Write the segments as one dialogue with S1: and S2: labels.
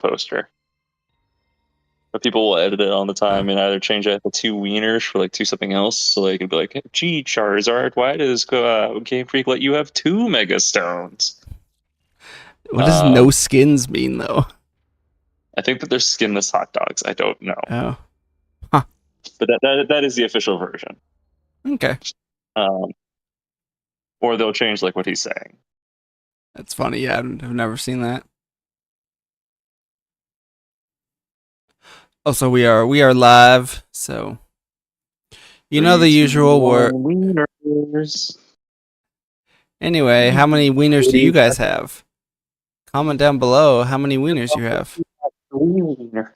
S1: poster. But people will edit it all the time and either change out the two wieners for like two something else. So like it'd be like, gee, Charizard, why does Game Freak let you have two Mega Stones?
S2: What does no skins mean, though?
S1: I think that they're skinless hot dogs. I don't know.
S2: Oh. Huh.
S1: But that is the official version.
S2: Okay.
S1: Or they'll change like what he's saying.
S2: That's funny. Yeah, I've never seen that. Also, we are live, so you know the usual word.
S1: Wieners.
S2: Anyway, how many wieners do you guys have? Comment down below how many wieners you have.
S1: Wiener.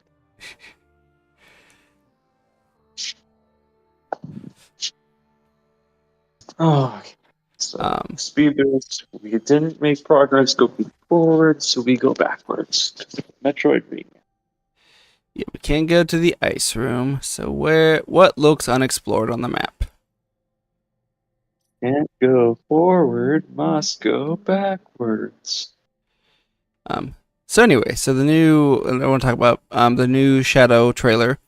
S1: Oh, okay. So speed boost. We didn't make progress going forward, so we go backwards. Metroid Green.
S2: Yeah, we can't go to the ice room. So what looks unexplored on the map?
S1: Can't go forward, must go backwards.
S2: So anyway, so I want to talk about the new Shadow trailer.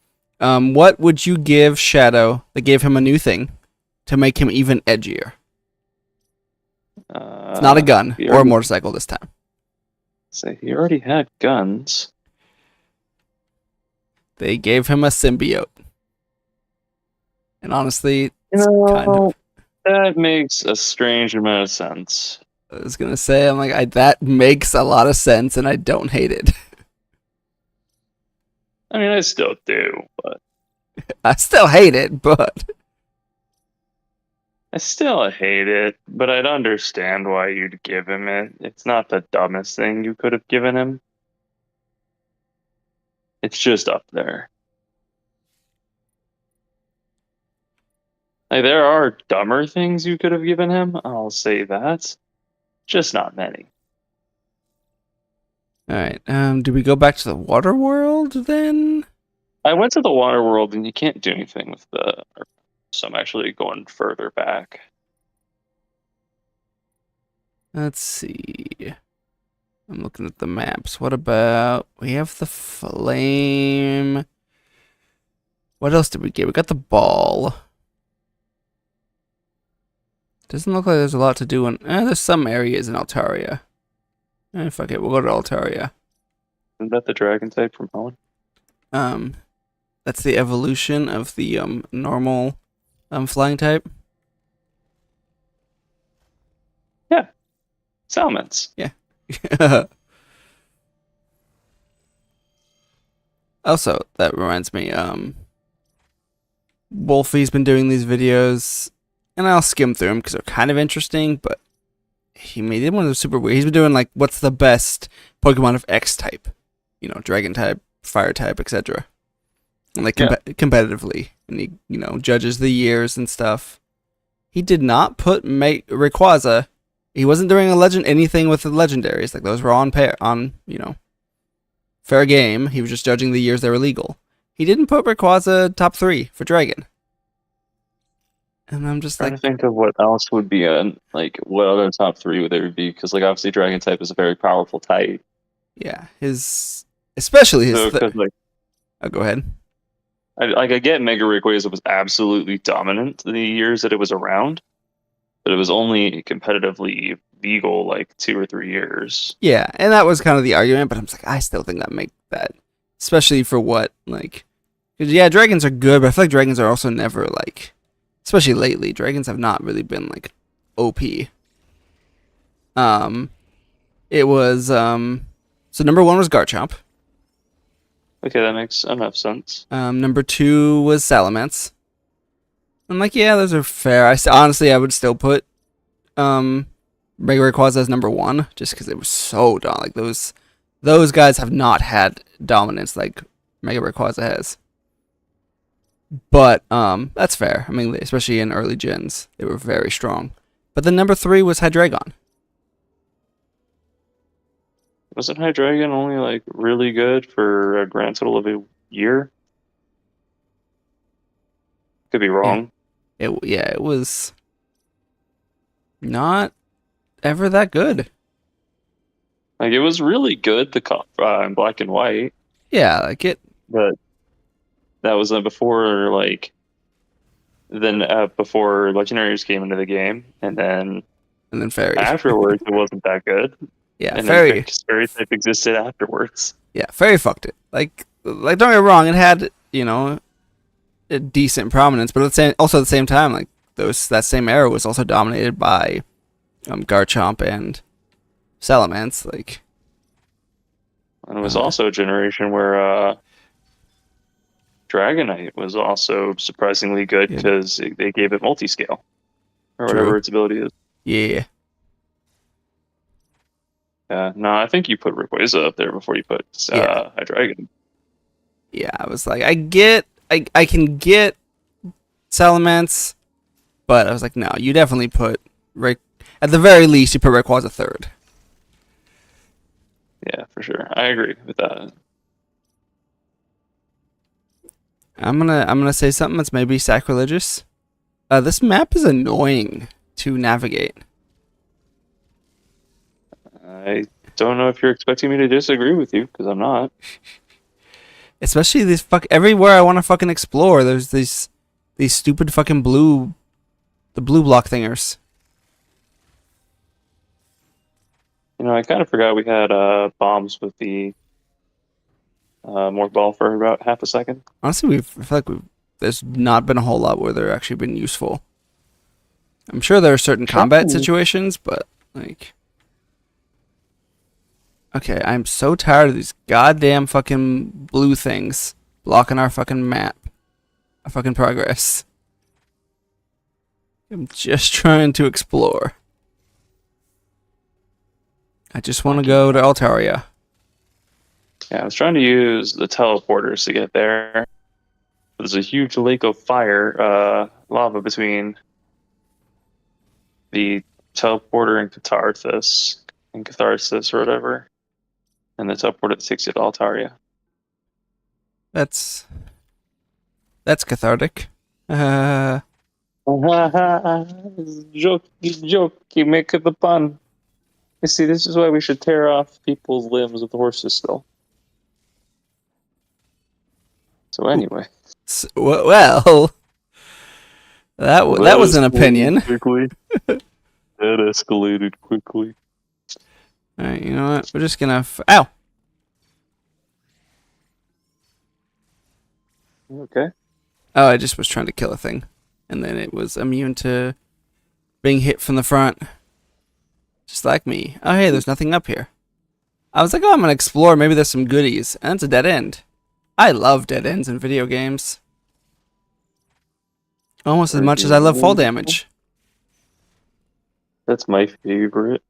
S2: What would you give Shadow that gave him a new thing to make him even edgier? It's not a gun or a motorcycle this time.
S1: So he already had guns.
S2: They gave him a symbiote. And honestly,
S1: that makes a strange amount of sense.
S2: I was gonna say, that makes a lot of sense, and I don't hate it.
S1: I mean, I still do, but
S2: I still hate it, but
S1: I'd understand why you'd give him it. It's not the dumbest thing you could have given him. It's just up there. Like, there are dumber things you could have given him, I'll say that. Just not many.
S2: Alright, do we go back to the water world then?
S1: I went to the water world and you can't do anything with so I'm actually going further back.
S2: Let's see. I'm looking at the maps. What about... We have the flame. What else did we get? We got the ball. Doesn't look like there's a lot to do in... there's some areas in Altaria. Fuck it, we'll go to Altaria.
S1: Isn't that the dragon type from Holland?
S2: That's the evolution of the normal flying type.
S1: Yeah. Salmons.
S2: Yeah. Also, that reminds me, Wolfie's been doing these videos, and I'll skim through them because they're kind of interesting, but he made one that was super weird. He's been doing, like, what's the best Pokemon of X type? You know, Dragon type, Fire type, etc. And, like, competitively. And he, judges the years and stuff. He did not put Rayquaza. He wasn't doing anything with the legendaries. Like, those were on fair game. He was just judging the years they were legal. He didn't put Rayquaza top 3 for Dragon. And I'm just
S1: trying to think of what else would be like, what other top 3 would there be? Because, like, obviously Dragon type is a very powerful type.
S2: Yeah, especially his... oh, go ahead.
S1: I get Mega Rayquaza was absolutely dominant the years that it was around, but it was only competitively legal like 2 or 3 years.
S2: Yeah, and that was kind of the argument, but I'm just like, I still think that, especially for what, like, because yeah, dragons are good, but I feel like dragons are also never like, especially lately, dragons have not really been like OP. It was so number 1 was Garchomp.
S1: Okay, that makes enough sense.
S2: Number 2 was Salamence. I'm like, yeah, those are fair. Honestly, I would still put Mega Rayquaza as number 1, just because it was so dumb. Like, those guys have not had dominance like Mega Rayquaza has. But that's fair. I mean, especially in early gens, they were very strong. But then number 3 was Hydreigon.
S1: Wasn't Hydreigon only like really good for a grand total of a year? Could be wrong.
S2: It was not ever that good.
S1: Like it was really good, in black and white,
S2: Yeah, like it.
S1: but that was before before Legendaries came into the game, and then
S2: And then fairy.
S1: afterwards it wasn't that good,
S2: Yeah,
S1: and then
S2: fairy.
S1: fairy type existed afterwards.
S2: Yeah, fairy fucked it. Like don't get me wrong, it had a decent prominence, but also at the same time, like that same era was also dominated by Garchomp and Salamence. Like,
S1: And it was also a generation where Dragonite was also surprisingly good
S2: yeah,
S1: because they gave it multi-scale or whatever
S2: true.
S1: its ability is.
S2: Yeah,
S1: Yeah, no, I think you put Rayquaza up there before you put
S2: yeah,
S1: Hydreigon.
S2: yeah. I was like, I can get Salamence, but I was like, no, you definitely put Ray. At the very least, you put Rayquaza third.
S1: Yeah, for sure. I agree with that.
S2: I'm gonna say something that's maybe sacrilegious. This map is annoying to navigate.
S1: I don't know if you're expecting me to disagree with you because I'm not.
S2: Especially everywhere I want to fucking explore. There's these stupid fucking the blue block thingers.
S1: I kind of forgot we had bombs with the Morph Ball for about half a second.
S2: Honestly, I feel like there's not been a whole lot where they're actually been useful. I'm sure there are certain combat situations, but like, okay, I'm so tired of these goddamn fucking blue things blocking our fucking map, our fucking progress. I'm just trying to explore. I just want to go to Altaria.
S1: Yeah, I was trying to use the teleporters to get there. There's a huge lake of fire, lava between the teleporter and Catharsis or whatever, and the teleporter that takes you to Altaria.
S2: That's cathartic.
S1: Joke, you make the pun. You see, this is why we should tear off people's limbs with horses still. So anyway.
S2: Well, that was an opinion.
S1: Quickly. That escalated quickly.
S2: All right, you know what? We're just gonna. Ow!
S1: Okay.
S2: Oh, I just was trying to kill a thing, and then it was immune to being hit from the front, just like me. Oh, hey, there's nothing up here. I was like, oh, I'm gonna explore. Maybe there's some goodies, and it's a dead end. I love dead ends in video games. Almost as much as I love fall damage.
S1: That's my favorite.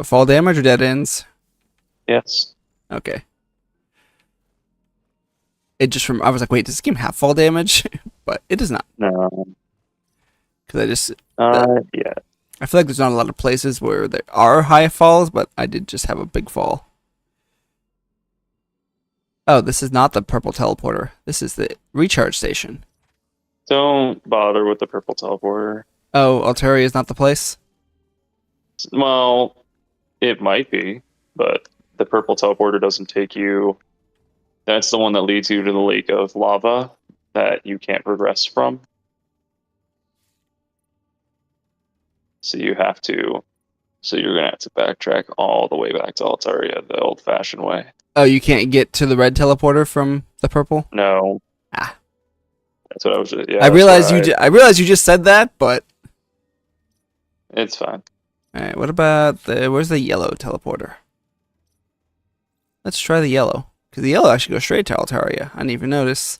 S2: Fall damage or dead ends?
S1: Yes.
S2: Okay. I was like, wait, does this game have fall damage? But it does not.
S1: No.
S2: Because
S1: yeah.
S2: I feel like there's not a lot of places where there are high falls, but I did just have a big fall. Oh, this is not the purple teleporter. This is the recharge station.
S1: Don't bother with the purple teleporter.
S2: Oh, Altaria is not the place?
S1: Well, it might be, but the purple teleporter doesn't take you. That's the one that leads you to the lake of lava that you can't progress from. So you're gonna have to backtrack all the way back to Altaria the old-fashioned way.
S2: Oh, you can't get to the red teleporter from the purple?
S1: No.
S2: Ah.
S1: That's what I was. Yeah.
S2: I realized you just said that, but
S1: it's fine.
S2: All right. What about where's the yellow teleporter? Let's try the yellow, because the yellow actually goes straight to Altaria. I didn't even notice.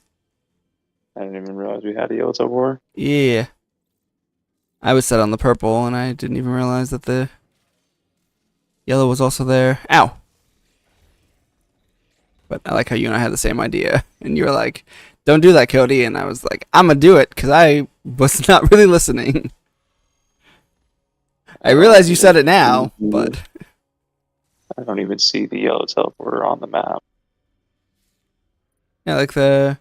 S1: I didn't even realize we had a yellow teleporter.
S2: Yeah. I was set on the purple, and I didn't even realize that the yellow was also there. Ow! But I like how you and I had the same idea, and you were like, "Don't do that, Cody," and I was like, "I'm gonna do it," because I was not really listening. I realize you said it now, but
S1: I don't even see the yellow teleporter on the map.
S2: Yeah, like I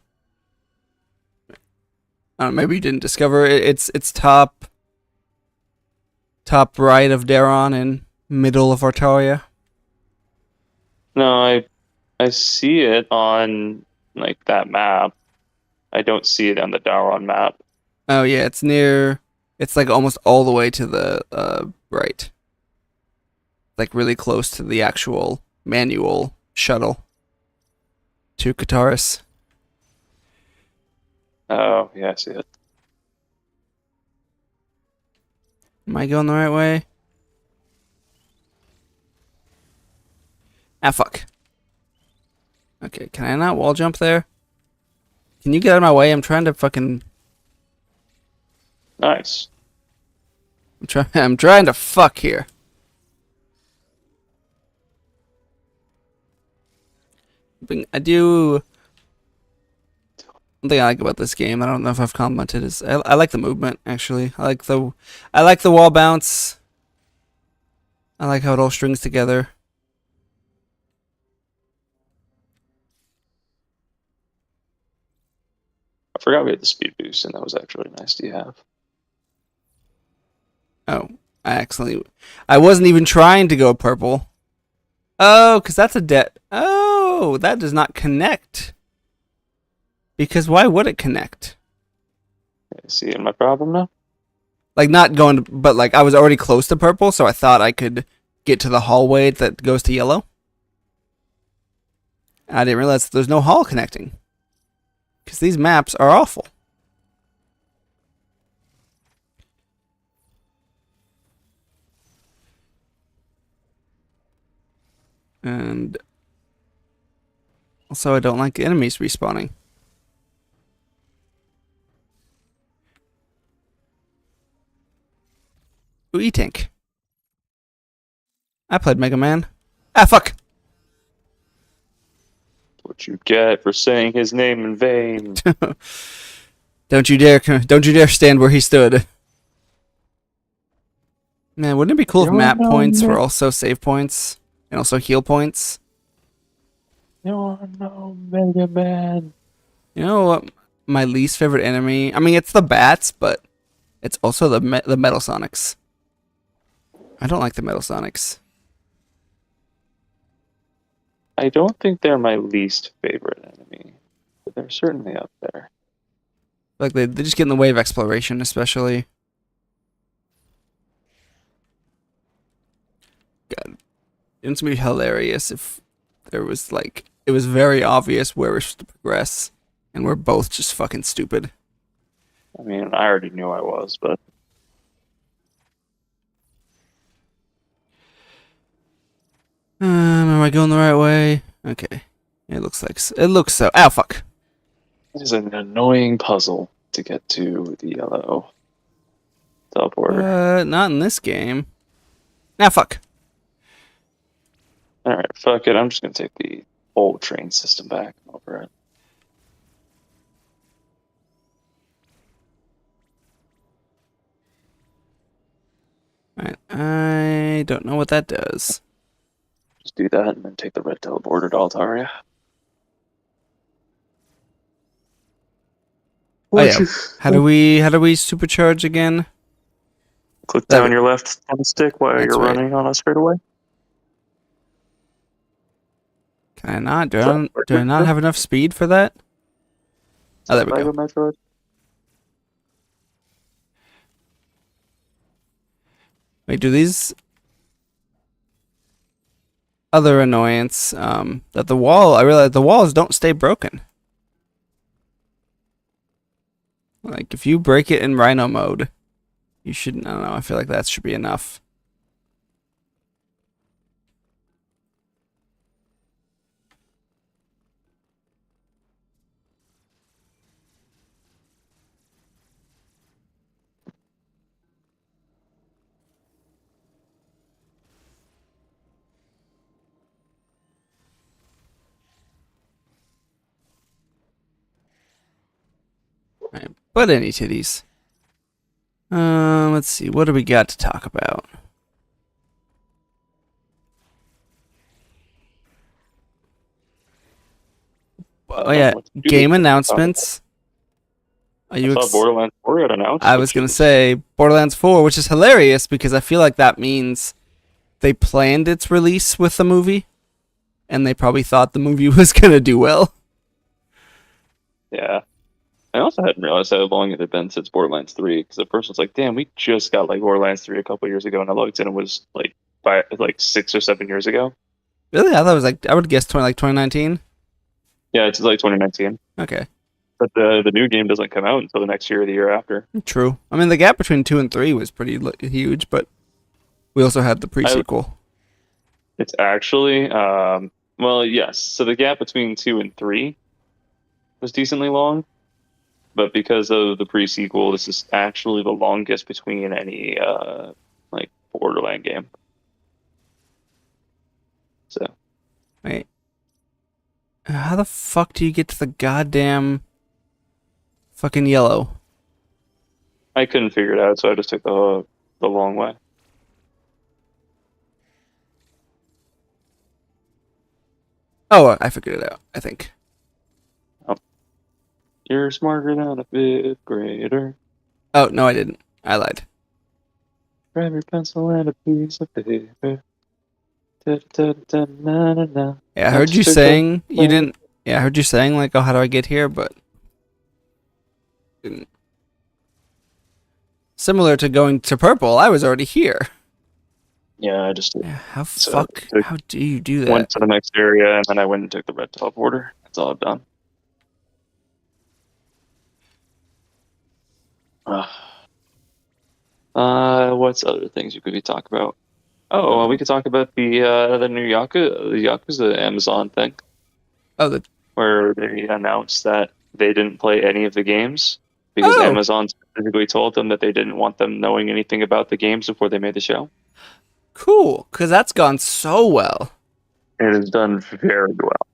S2: don't know, maybe you didn't discover it. It's top right of Daron and middle of Artaria.
S1: No, I see it on like that map. I don't see it on the Daron map.
S2: Oh yeah, it's near. It's like almost all the way to the right, like really close to the actual manual shuttle to Kataris.
S1: Oh, yeah, I see it.
S2: Am I going the right way? Ah, fuck. Okay, can I not wall jump there? Can you get out of my way? I'm trying to fucking.
S1: Nice.
S2: I'm trying to fuck here. I do. One thing I like about this game, I don't know if I've commented, is I like the movement. Actually, I like the wall bounce. I like how it all strings together.
S1: I forgot we had the speed boost, and that was actually nice to have.
S2: Oh, I wasn't even trying to go purple. Oh, because that's a debt. Oh, that does not connect. Because why would it connect?
S1: See my problem now?
S2: Like not going to, but like I was already close to purple, so I thought I could get to the hallway that goes to yellow. I didn't realize there's no hall connecting. Because these maps are awful. And also I don't like enemies respawning. Ooh, E-Tank. I played Mega Man. Ah, fuck!
S1: What you get for saying his name in vain.
S2: Don't you dare stand where he stood. Man, wouldn't it be cool if map points were also save points? And also heal points?
S1: You're no Mega Man.
S2: You know what my least favorite enemy? I mean, it's the bats, but it's also the Metal Sonics. I don't like the Metal Sonics.
S1: I don't think they're my least favorite enemy, but they're certainly up there.
S2: Like they just get in the way of exploration, especially. God, it's gonna be hilarious if there was like it was very obvious where we're supposed to progress, and we're both just fucking stupid.
S1: I mean, I already knew I was, but
S2: Am I going the right way? Okay, it looks so. Ow, fuck.
S1: it is an annoying puzzle to get to the yellow teleporter.
S2: Not in this game. Ah, fuck.
S1: All right, fuck it. I'm just gonna take the whole train system back over it.
S2: Alright, I don't know what that does.
S1: Just do that and then take the red teleporter to Altaria.
S2: Oh yeah. How do we supercharge again?
S1: Click down your left stick while you're
S2: right.
S1: running on a straightaway.
S2: Can I not? Do I not have enough speed for that? Oh, there we go.
S1: Metroid.
S2: Wait, do these other annoyance that the wall? I realize the walls don't stay broken. Like if you break it in Rhino mode, you shouldn't. I don't know. I feel like that should be enough. Right, but any titties. Let's see. What do we got to talk about? Oh yeah, game announcements.
S1: Are you Borderlands 4 got announced?
S2: I was gonna say Borderlands 4, which is hilarious because I feel like that means they planned its release with the movie, and they probably thought the movie was gonna do well.
S1: Yeah. I also hadn't realized how long it had been since Borderlands 3, because at first I was like, damn, we just got like Borderlands 3 a couple years ago, and I looked and it was like 6 or 7 years ago.
S2: Really, I thought it was like I would guess 2019.
S1: Yeah, it's like 2019.
S2: Okay,
S1: But the new game doesn't come out until the next year or the year after.
S2: true. I mean, the gap between 2 and 3 was pretty huge, but we also had the pre-sequel.
S1: It's actually, well, yes. So the gap between 2 and 3 was decently long, but because of the pre-sequel, this is actually the longest between any like Borderland game. So
S2: Wait, how the fuck do you get to the goddamn fucking yellow?
S1: I couldn't figure it out, so I just took the long way.
S2: Oh, I figured it out. I think.
S1: Oh, you're smarter than a fifth grader.
S2: Oh no, I didn't. I lied.
S1: Grab your pencil and a piece of paper. Da, da, da, na, na, na.
S2: Yeah, I heard you saying you didn't. Yeah, I heard you saying like, "Oh, how do I get here?" But didn't. Similar to going to purple, I was already here.
S1: Yeah, I just
S2: Yeah, how
S1: So,
S2: fuck?
S1: so-
S2: How do you do that?
S1: went to the next area, and then I went and took the red teleporter. That's all I've done. What's other things you could be talking about? Oh, well, we could talk about the new Yakuza Amazon thing,
S2: Oh, the
S1: where they announced that they didn't play any of the games because
S2: Oh.
S1: Amazon specifically told them that they didn't want them knowing anything about the games before they made the show.
S2: cool, because that's gone so well.
S1: It has done very well.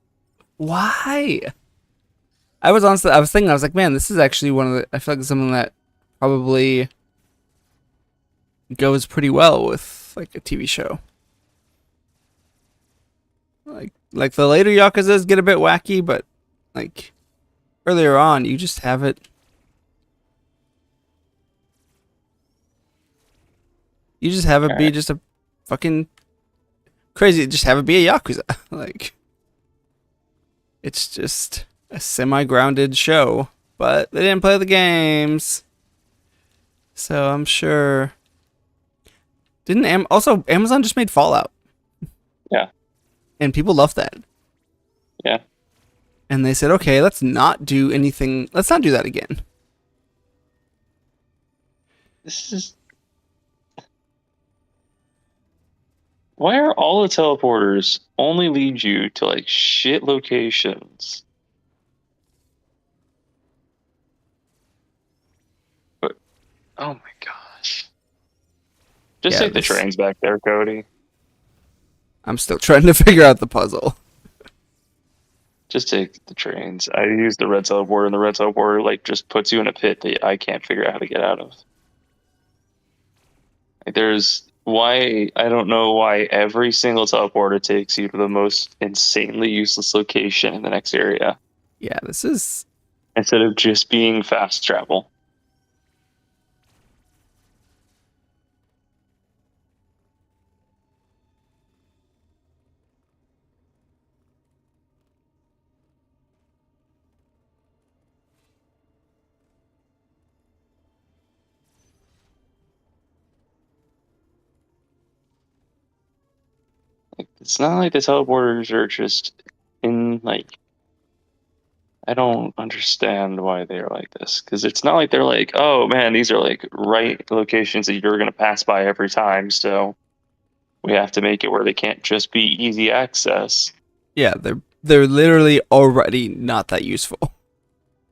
S2: Why? I was honestly, I was thinking, I was like, man, this is actually one of the. I feel like it's something that probably goes pretty well with like a TV show. Like the later Yakuza's get a bit wacky, but like earlier on, you just have it. You just have it be just a fucking crazy. Just have it be a Yakuza. Like it's just a semi-grounded show, but they didn't play the games, so I'm sure. Didn't also Amazon just made Fallout?
S1: Yeah.
S2: And people love that.
S1: Yeah.
S2: And they said, okay, let's not do anything. Let's not do that again.
S1: This is. Why are all the teleporters only lead you to like shit locations? But oh my gosh. Just
S2: Yeah,
S1: take the
S2: this-
S1: trains back there, Cody.
S2: I'm still trying to figure out the puzzle.
S1: Just take the trains. I use the red teleporter, and the red teleporter like just puts you in a pit that I can't figure out how to get out of. Like, I don't know why every single teleporter takes you to the most insanely useless location in the next area
S2: Yeah, this is.
S1: instead of just being fast travel. Like, it's not like the teleporters are just in like. I don't understand why they're like this, because it's not like they're like, oh man, these are like right locations that you're gonna pass by every time, so we have to make it where they can't just be easy access.
S2: Yeah, they're literally already not that useful.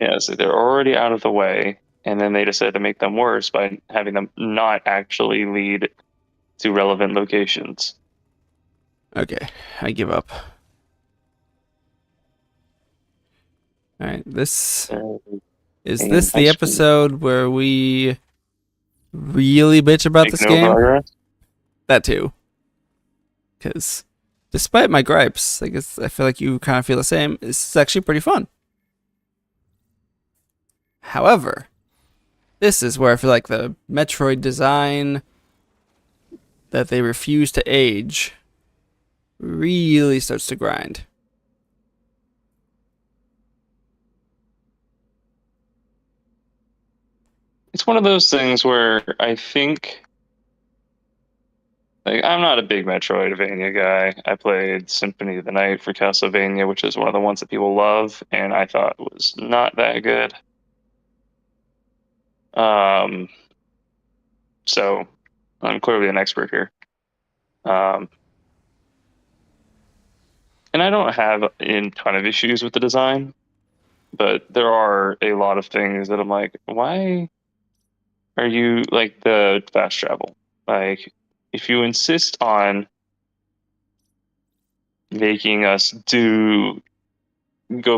S1: Yeah, so they're already out of the way, and then they decided to make them worse by having them not actually lead to relevant locations.
S2: Okay, I give up. Alright, this. Is
S1: And
S2: this the
S1: ice cream.
S2: episode where we really bitch about
S1: Make
S2: this
S1: no
S2: game?
S1: progress?
S2: That too. Because despite my gripes, I guess I feel like you kind of feel the same. This is actually pretty fun. However, this is where I feel like the Metroid design that they refuse to age really starts to grind.
S1: It's one of those things where I think, like, I'm not a big Metroidvania guy. I played Symphony of the Night for Castlevania, which is one of the ones that people love, and I thought was not that good. Um, so I'm clearly an expert here. Um, and I don't have a ton of issues with the design, but there are a lot of things that I'm like, why are you like the fast travel? Like, if you insist on making us go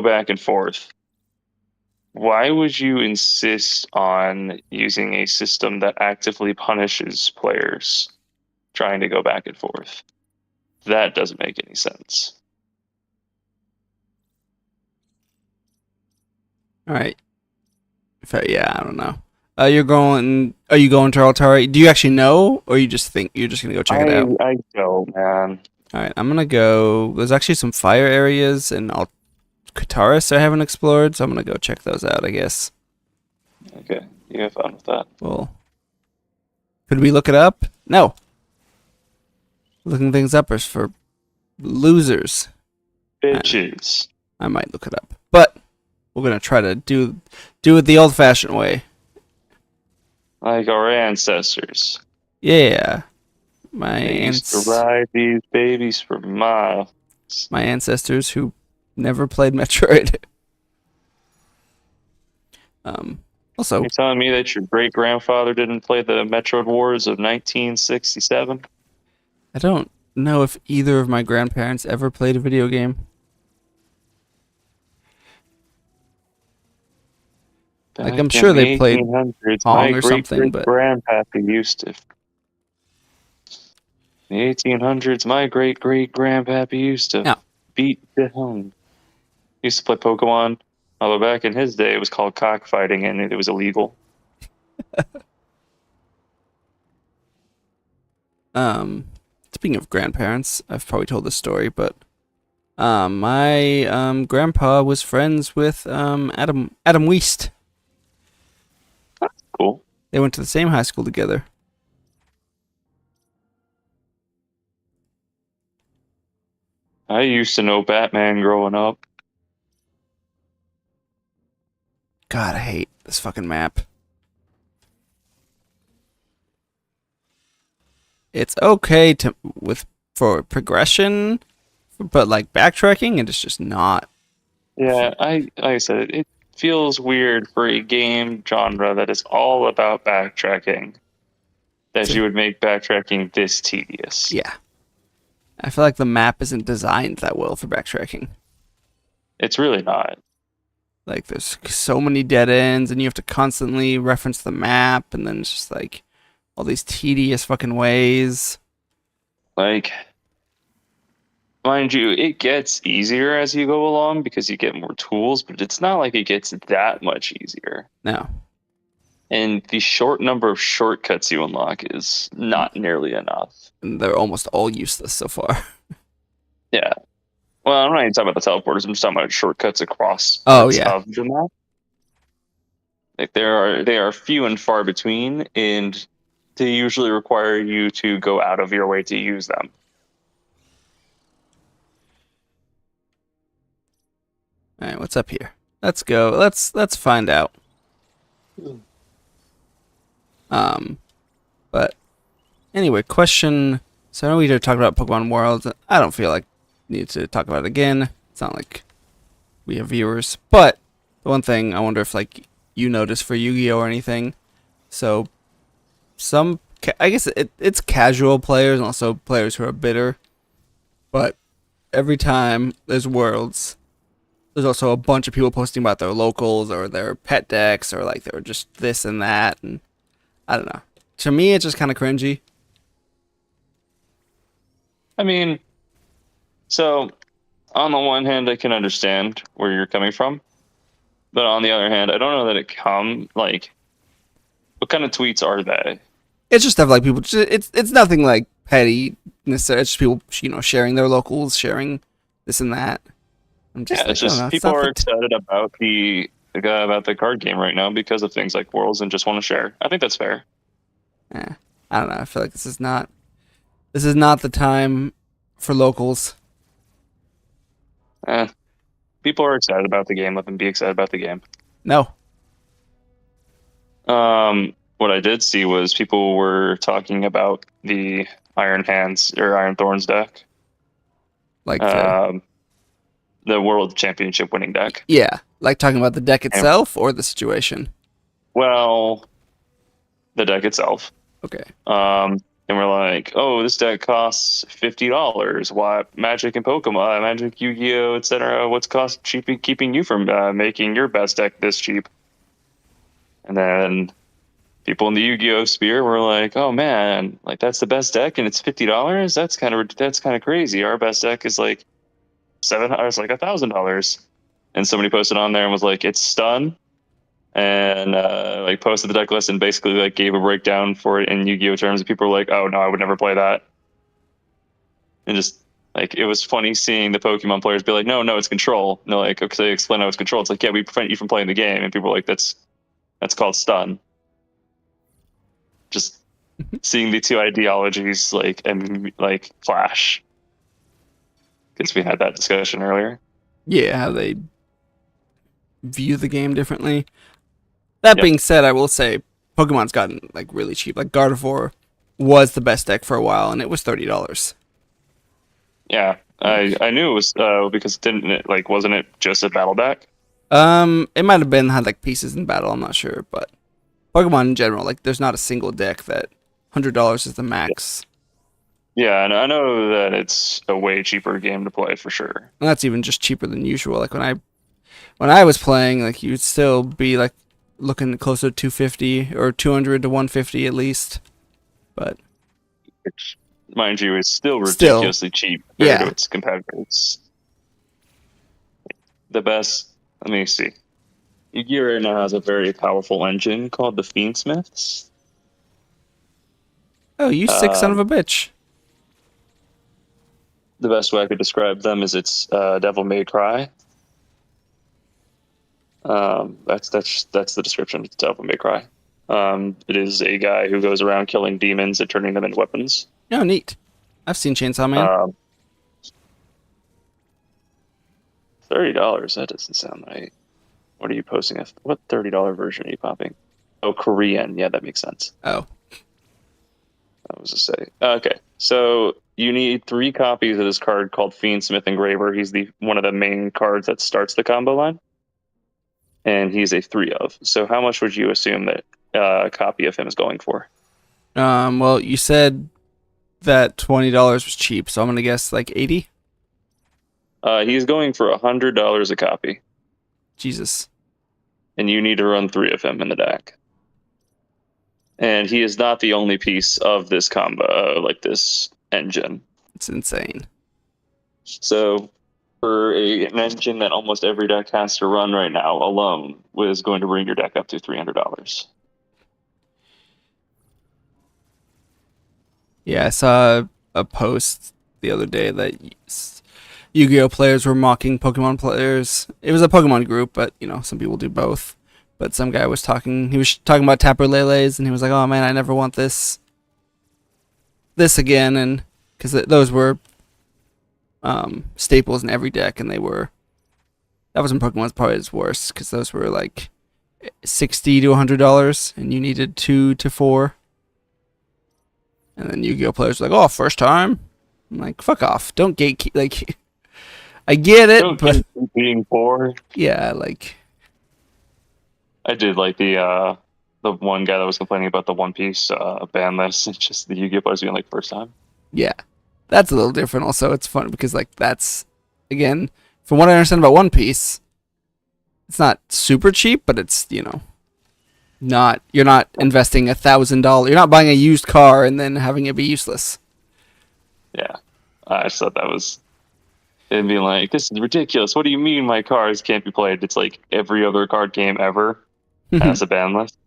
S1: back and forth, why would you insist on using a system that actively punishes players trying to go back and forth? That doesn't make any sense.
S2: All right. Yeah, I don't know. Are you going to Altari? Do you actually know, or you just think you're just gonna go check it out?
S1: I don't, man.
S2: All right, I'm gonna go. There's actually some fire areas in Kataris I haven't explored, so I'm gonna go check those out, I guess.
S1: Okay, you have fun with that.
S2: Well, could we look it up? No. Looking things up is for losers.
S1: Bitches.
S2: I might look it up, but we're gonna try to do it the old-fashioned way.
S1: Like our ancestors.
S2: Yeah,
S1: They used to ride these babies for miles.
S2: my ancestors who never played Metroid. Also,
S1: You're telling me that your great grandfather didn't play the Metroid Wars of 1967?
S2: I don't know if either of my grandparents ever played a video game. Like, I'm sure they played Pong or something, but
S1: grandpappy used to. In the 1800s, my great grandpappy used to
S2: No.
S1: beat the home. Used to play Pokemon. Although back in his day, it was called cockfighting and it was illegal.
S2: Speaking of grandparents, I've probably told this story, but my grandpa was friends with Adam Weist.
S1: Cool.
S2: They went to the same high school together.
S1: I used to know Batman growing up.
S2: God, I hate this fucking map. It's okay for progression, but like backtracking, it's just not.
S1: Yeah, like I said, it feels weird for a game genre that is all about backtracking that you would make backtracking this tedious.
S2: Yeah. I feel like the map isn't designed that well for backtracking.
S1: It's really not.
S2: Like, there's so many dead ends, and you have to constantly reference the map, and then it's just like all these tedious fucking ways.
S1: Like, mind you, it gets easier as you go along because you get more tools, but it's not like it gets that much easier.
S2: No.
S1: And the short number of shortcuts you unlock is not nearly enough.
S2: And they're almost all useless so far.
S1: Yeah. Well, I'm not even talking about the teleporters. I'm just talking about shortcuts across
S2: parts
S1: of the map. Like, they are few and far between, and they usually require you to go out of your way to use them.
S2: All right, what's up here? Let's go. Let's find out. But anyway, question. So I know we just talked about Pokemon World. I don't feel like I need to talk about it again. It's not like we have viewers. But the one thing I wonder if like you notice for Yu-Gi-Oh or anything. So I guess it's casual players and also players who are bitter. But every time there's Worlds, there's also a bunch of people posting about their locals or their pet decks or like they're just this and that, and I don't know. To me, it's just kind of cringy.
S1: I mean, so on the one hand, I can understand where you're coming from, but on the other hand, I don't know that like, what kind of tweets are they?
S2: It's just stuff like people. It's nothing like petty necessarily. It's just people, sharing their locals, sharing this and that. I'm just
S1: Yeah, it's
S2: I don't know.
S1: just
S2: It's
S1: people
S2: not
S1: are excited about the card game right now because of things like Worlds and just want to share. I think that's fair.
S2: I don't know. I feel like this is not the time for locals.
S1: Eh, people are excited about the game. Let them be excited about the game.
S2: No,
S1: What I did see was people were talking about the Iron Hands or Iron Thorns deck,
S2: like
S1: um, the World Championship winning deck.
S2: like talking about the deck
S1: And,
S2: itself or the situation.
S1: well, the deck itself.
S2: Okay.
S1: And we're like, oh, this deck costs $50. Why Magic and Pokemon, Magic, Yu-Gi-Oh, etc. What's cost keeping you from making your best deck this cheap? And then people in the Yu-Gi-Oh sphere were like, "Oh man, like that's the best deck, and it's $50. That's kind of crazy. Our best deck is like $700, like $1,000." And somebody posted on there and was like, "It's stun," and like posted the deck list and basically like gave a breakdown for it in Yu-Gi-Oh terms. And people were like, "Oh no, I would never play that." And just like it was funny seeing the Pokemon players be like, "No, no, it's control." And they're like, "Okay, they explain how it's control." It's like, "Yeah, we prevent you from playing the game," and people were like, "That's called stun." Just seeing the two ideologies like clash because we had that discussion earlier.
S2: Yeah, how they view the game differently. That
S1: Yep.
S2: being said, I will say Pokemon's gotten like really cheap. Like Gardevoir was the best deck for a while, and it was $30.
S1: Yeah, I knew it was because wasn't it just a battle deck?
S2: It might have been had like pieces in battle. I'm not sure, but Pokemon in general, like there's not a single deck that $100 is the max.
S1: Yeah, and I know that it's a way cheaper game to play for sure.
S2: And that's even just cheaper than usual. Like when I was playing, like you'd still be like looking closer to 250 or 200 to 150 at least. But
S1: Which, mind you, is still
S2: Still,
S1: ridiculously cheap compared
S2: yeah.
S1: to its competitors. The best. Let me see. Yu-Gi-Oh right now has a very powerful engine called the Fiendsmiths.
S2: Oh, you sick son of
S1: Um,
S2: a bitch.
S1: the best way I could describe them is it's Devil May Cry. That's the description. It's Devil May Cry. It is a guy who goes around killing demons and turning them into weapons.
S2: Oh, neat. I've seen Chainsaw Man.
S1: Um, $30. That doesn't sound right. What are you posting? What $30 version are you popping? Oh, Korean. Yeah, that makes sense.
S2: Oh,
S1: That was to say. Okay, so you need 3 copies of this card called Fiendsmith Engraver. He's the one of the main cards that starts the combo line, and he's a 3 of. So how much would you assume that a copy of him is going for?
S2: well, you said that $20 was cheap, so I'm gonna guess like 80.
S1: He's going for $100 a copy,
S2: Jesus.
S1: and you need to run 3 of him in the deck. And he is not the only piece of this combo, like this engine.
S2: It's insane.
S1: So, for an engine that almost every deck has to run right now alone, is going to bring your deck up to $300.
S2: Yeah, I saw a post the other day that Yu-Gi-Oh players were mocking Pokemon players. It was a Pokemon group, but some people do both. But some guy was talking. He was talking about Tapu Leles, and he was like, "Oh man, I never want this again." And because those were staples in every deck, and that was when Pokemon's probably its worst because those were like $60 to $100, and you needed 2 to 4. And then Yu-Gi-Oh players were like, "Oh, first time." I'm like, "Fuck off! Don't gatekeep." Like, I get it,
S1: Don't
S2: but
S1: keep being poor.
S2: yeah, like
S1: I did like the one guy that was complaining about the One Piece ban list. It's just the Yu-Gi-Oh players being like first time.
S2: yeah, that's a little different. Also, it's fun because like that's again, from what I understand about One Piece, it's not super cheap, but it's not you're not investing $1,000. You're not buying a used car and then having it be useless.
S1: Yeah, I just thought that was and being like, this is ridiculous. What do you mean my cards can't be played? It's like every other card game ever has a ban list.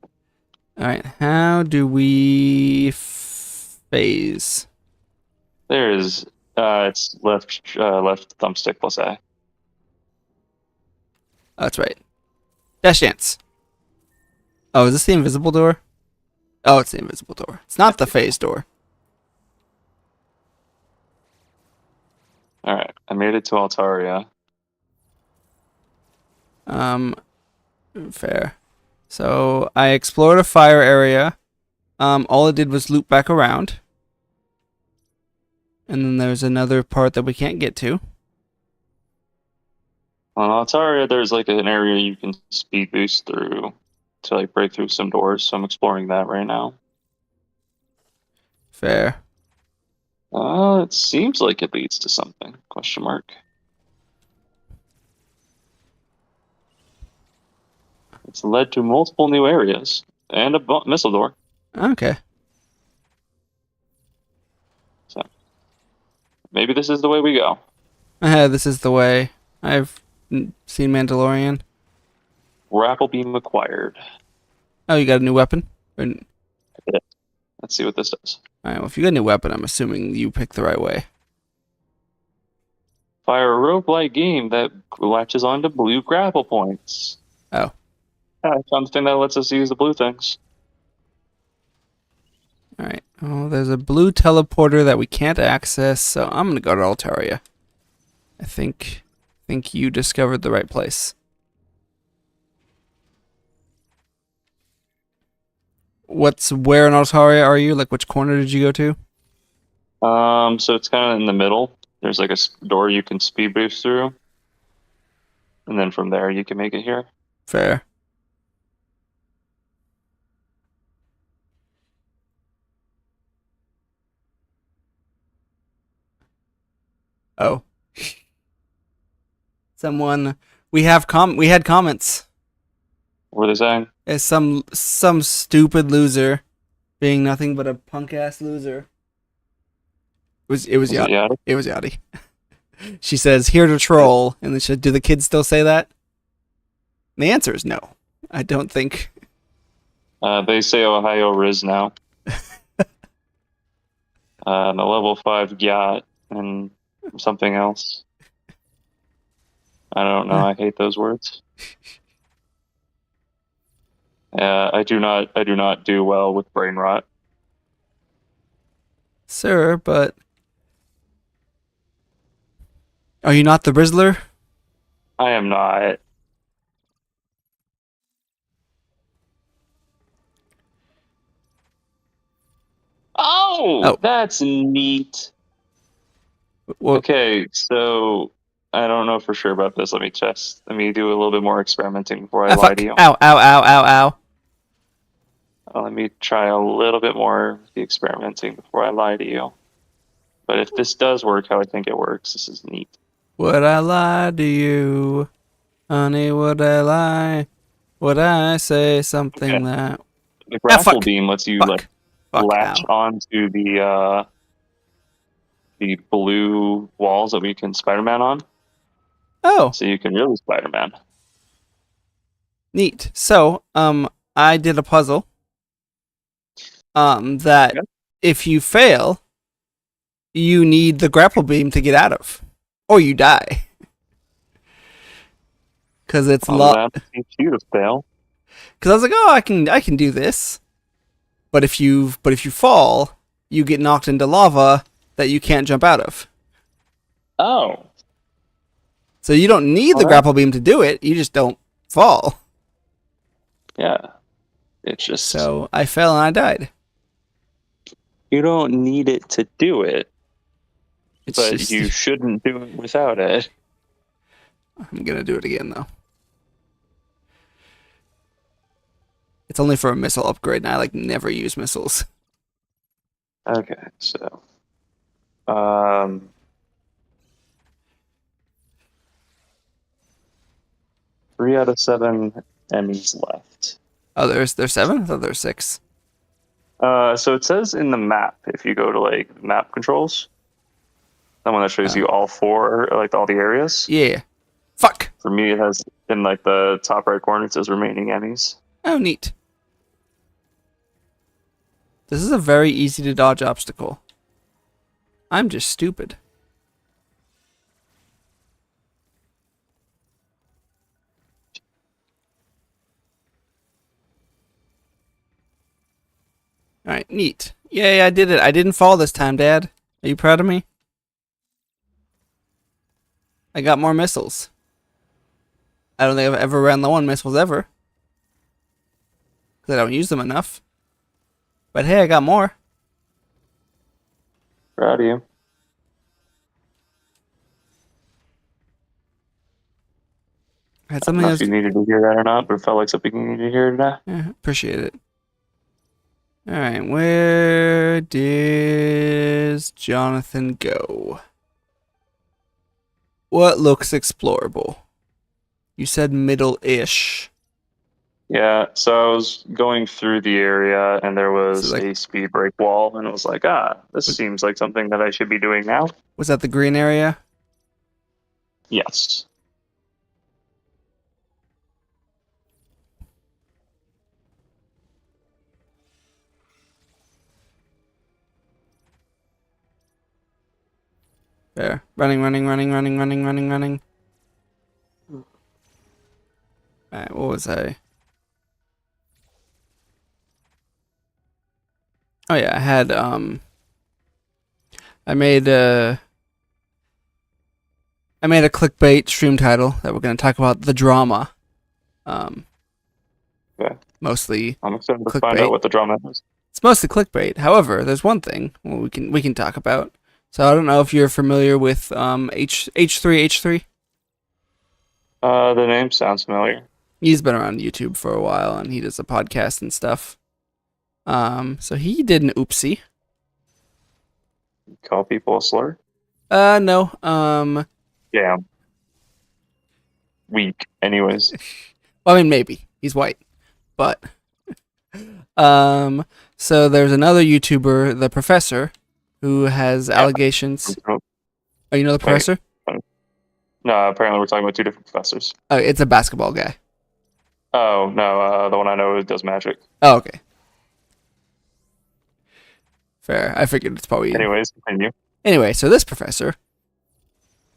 S2: All right, how do we phase?
S1: There's it's left thumbstick plus A.
S2: Oh, that's right. Dash dance. Oh, is this the invisible door? Oh, it's the invisible door. It's not the phase door.
S1: All right, I made it to Altaria.
S2: Um, fair. So I explored a fire area. All it did was loop back around. And then there's another part that we can't get to.
S1: On Altaria, there's like an area you can speed boost through to like break through some doors. So I'm exploring that right now.
S2: Fair.
S1: It seems like it leads to something. Question mark. It's led to multiple new areas and a missile door.
S2: Okay.
S1: So maybe this is the way we go.
S2: This is the way. I've seen Mandalorian.
S1: Grapple beam acquired.
S2: Oh, you got a new weapon?
S1: Let's see what this does.
S2: Alright, well, if you got a new weapon, I'm assuming you picked the right way.
S1: Fire a roguelike game that latches onto blue grapple points.
S2: Oh.
S1: Yeah, I found the thing that lets us use the blue things.
S2: Alright. Oh, there's a blue teleporter that we can't access, so I'm gonna go to Altaria. I think you discovered the right place. Where in Altaria are you? Like, which corner did you go to?
S1: So it's kind of in the middle. There's like a door you can speed boost through, and then from there you can make it here.
S2: Fair. Oh. Someone we had comments.
S1: What were they saying?
S2: As some stupid loser being nothing but a punk ass loser. It was Yachty.
S1: Yachty?
S2: It was Yachty. She says, "Here to troll," and then she said, "Do the kids still say that?" And the answer is no. I don't think.
S1: They say Ohio Riz now. The level 5 yacht and something else. I don't know. I hate those words. I do not do well with brain rot.
S2: Sir, but are you not the Brizzler?
S1: I am not. Oh, that's neat.
S2: Well,
S1: okay, so I don't know for sure about this. Let me do a little bit more experimenting before I lie to you.
S2: Ow, ow, ow, ow, ow.
S1: Let me try a little bit more of the experimenting before I lie to you. But if this does work how I think it works, this is neat.
S2: Would I lie to you? Honey, would I lie? Would I say something that...
S1: The grapple beam lets you latch onto the blue walls that we can Spider-Man on.
S2: Oh.
S1: So you can really Spider-Man.
S2: Neat. So, I did a puzzle. That if you fail, you need the grapple beam to get out of. Or you die. Because it's
S1: you to fail.
S2: Because I was like, oh, I can do this. But if you fall, you get knocked into lava that you can't jump out of.
S1: Oh.
S2: So you don't need the grapple beam to do it. You just don't fall.
S1: Yeah. It's just...
S2: So I fell and I died.
S1: You don't need it to do it.
S2: It's
S1: but
S2: just...
S1: you shouldn't do it without it.
S2: I'm going to do it again, though. It's only for a missile upgrade, and I never use missiles.
S1: Okay, so... 3 out of 7 Emmys left.
S2: Oh, there's 7? I thought there were 6.
S1: So it says in the map, if you go to map controls, the one that shows you all 4, all the areas.
S2: Yeah. Fuck.
S1: For me, it has in the top right corner, it says remaining Emmys.
S2: Oh, neat. This is a very easy to dodge obstacle. I'm just stupid. Alright, neat. Yay, I did it. I didn't fall this time, Dad. Are you proud of me? I got more missiles. I don't think I've ever ran low on missiles ever. Because I don't use them enough. But hey, I got more.
S1: Proud of you.
S2: I had
S1: I don't
S2: something
S1: know if
S2: else.
S1: you needed to hear that or not, but it felt like something you needed to hear today.
S2: Yeah, appreciate it. Alright, where does Jonathan go? What looks explorable? You said middle-ish.
S1: Yeah, so I was going through the area and there
S2: So
S1: was
S2: like,
S1: a speed break wall, and it was like, this seems like something that I should be doing now.
S2: was that the green area?
S1: Yes.
S2: There. Running. Alright, what was I? Oh yeah, I had I made a clickbait stream title that we're gonna talk about the drama.
S1: Okay.
S2: Mostly
S1: I'm excited to find
S2: clickbait.
S1: out what the drama is.
S2: It's mostly clickbait. However, there's one thing we can talk about. So I don't know if you're familiar with H3H3.
S1: The name sounds familiar.
S2: He's been around YouTube for a while and he does a podcast and stuff. So he did an oopsie.
S1: Call people a slur?
S2: No.
S1: Yeah. Weak. Anyways.
S2: Well, I mean, maybe he's white, but so there's another YouTuber, the Professor, who has allegations. Oh, you know the Professor?
S1: No, apparently we're talking about two different professors.
S2: Oh, it's a basketball guy.
S1: Oh, no, the one I know does magic.
S2: Oh, okay. Fair. I figured it's probably.
S1: Anyways, continue.
S2: Anyway, so this professor,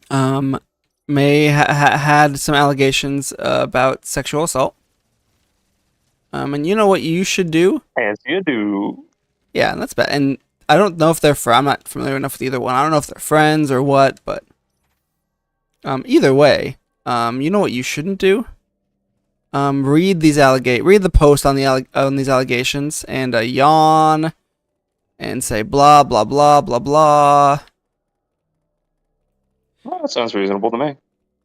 S2: may had some allegations about sexual assault. And you know what you should do?
S1: As you do.
S2: Yeah, and that's bad. And I don't know if they're I'm not familiar enough with either one. I don't know if they're friends or what, but either way, you know what you shouldn't do? Read the post on these allegations and yawn and say blah blah blah blah blah.
S1: Well, that sounds reasonable to me.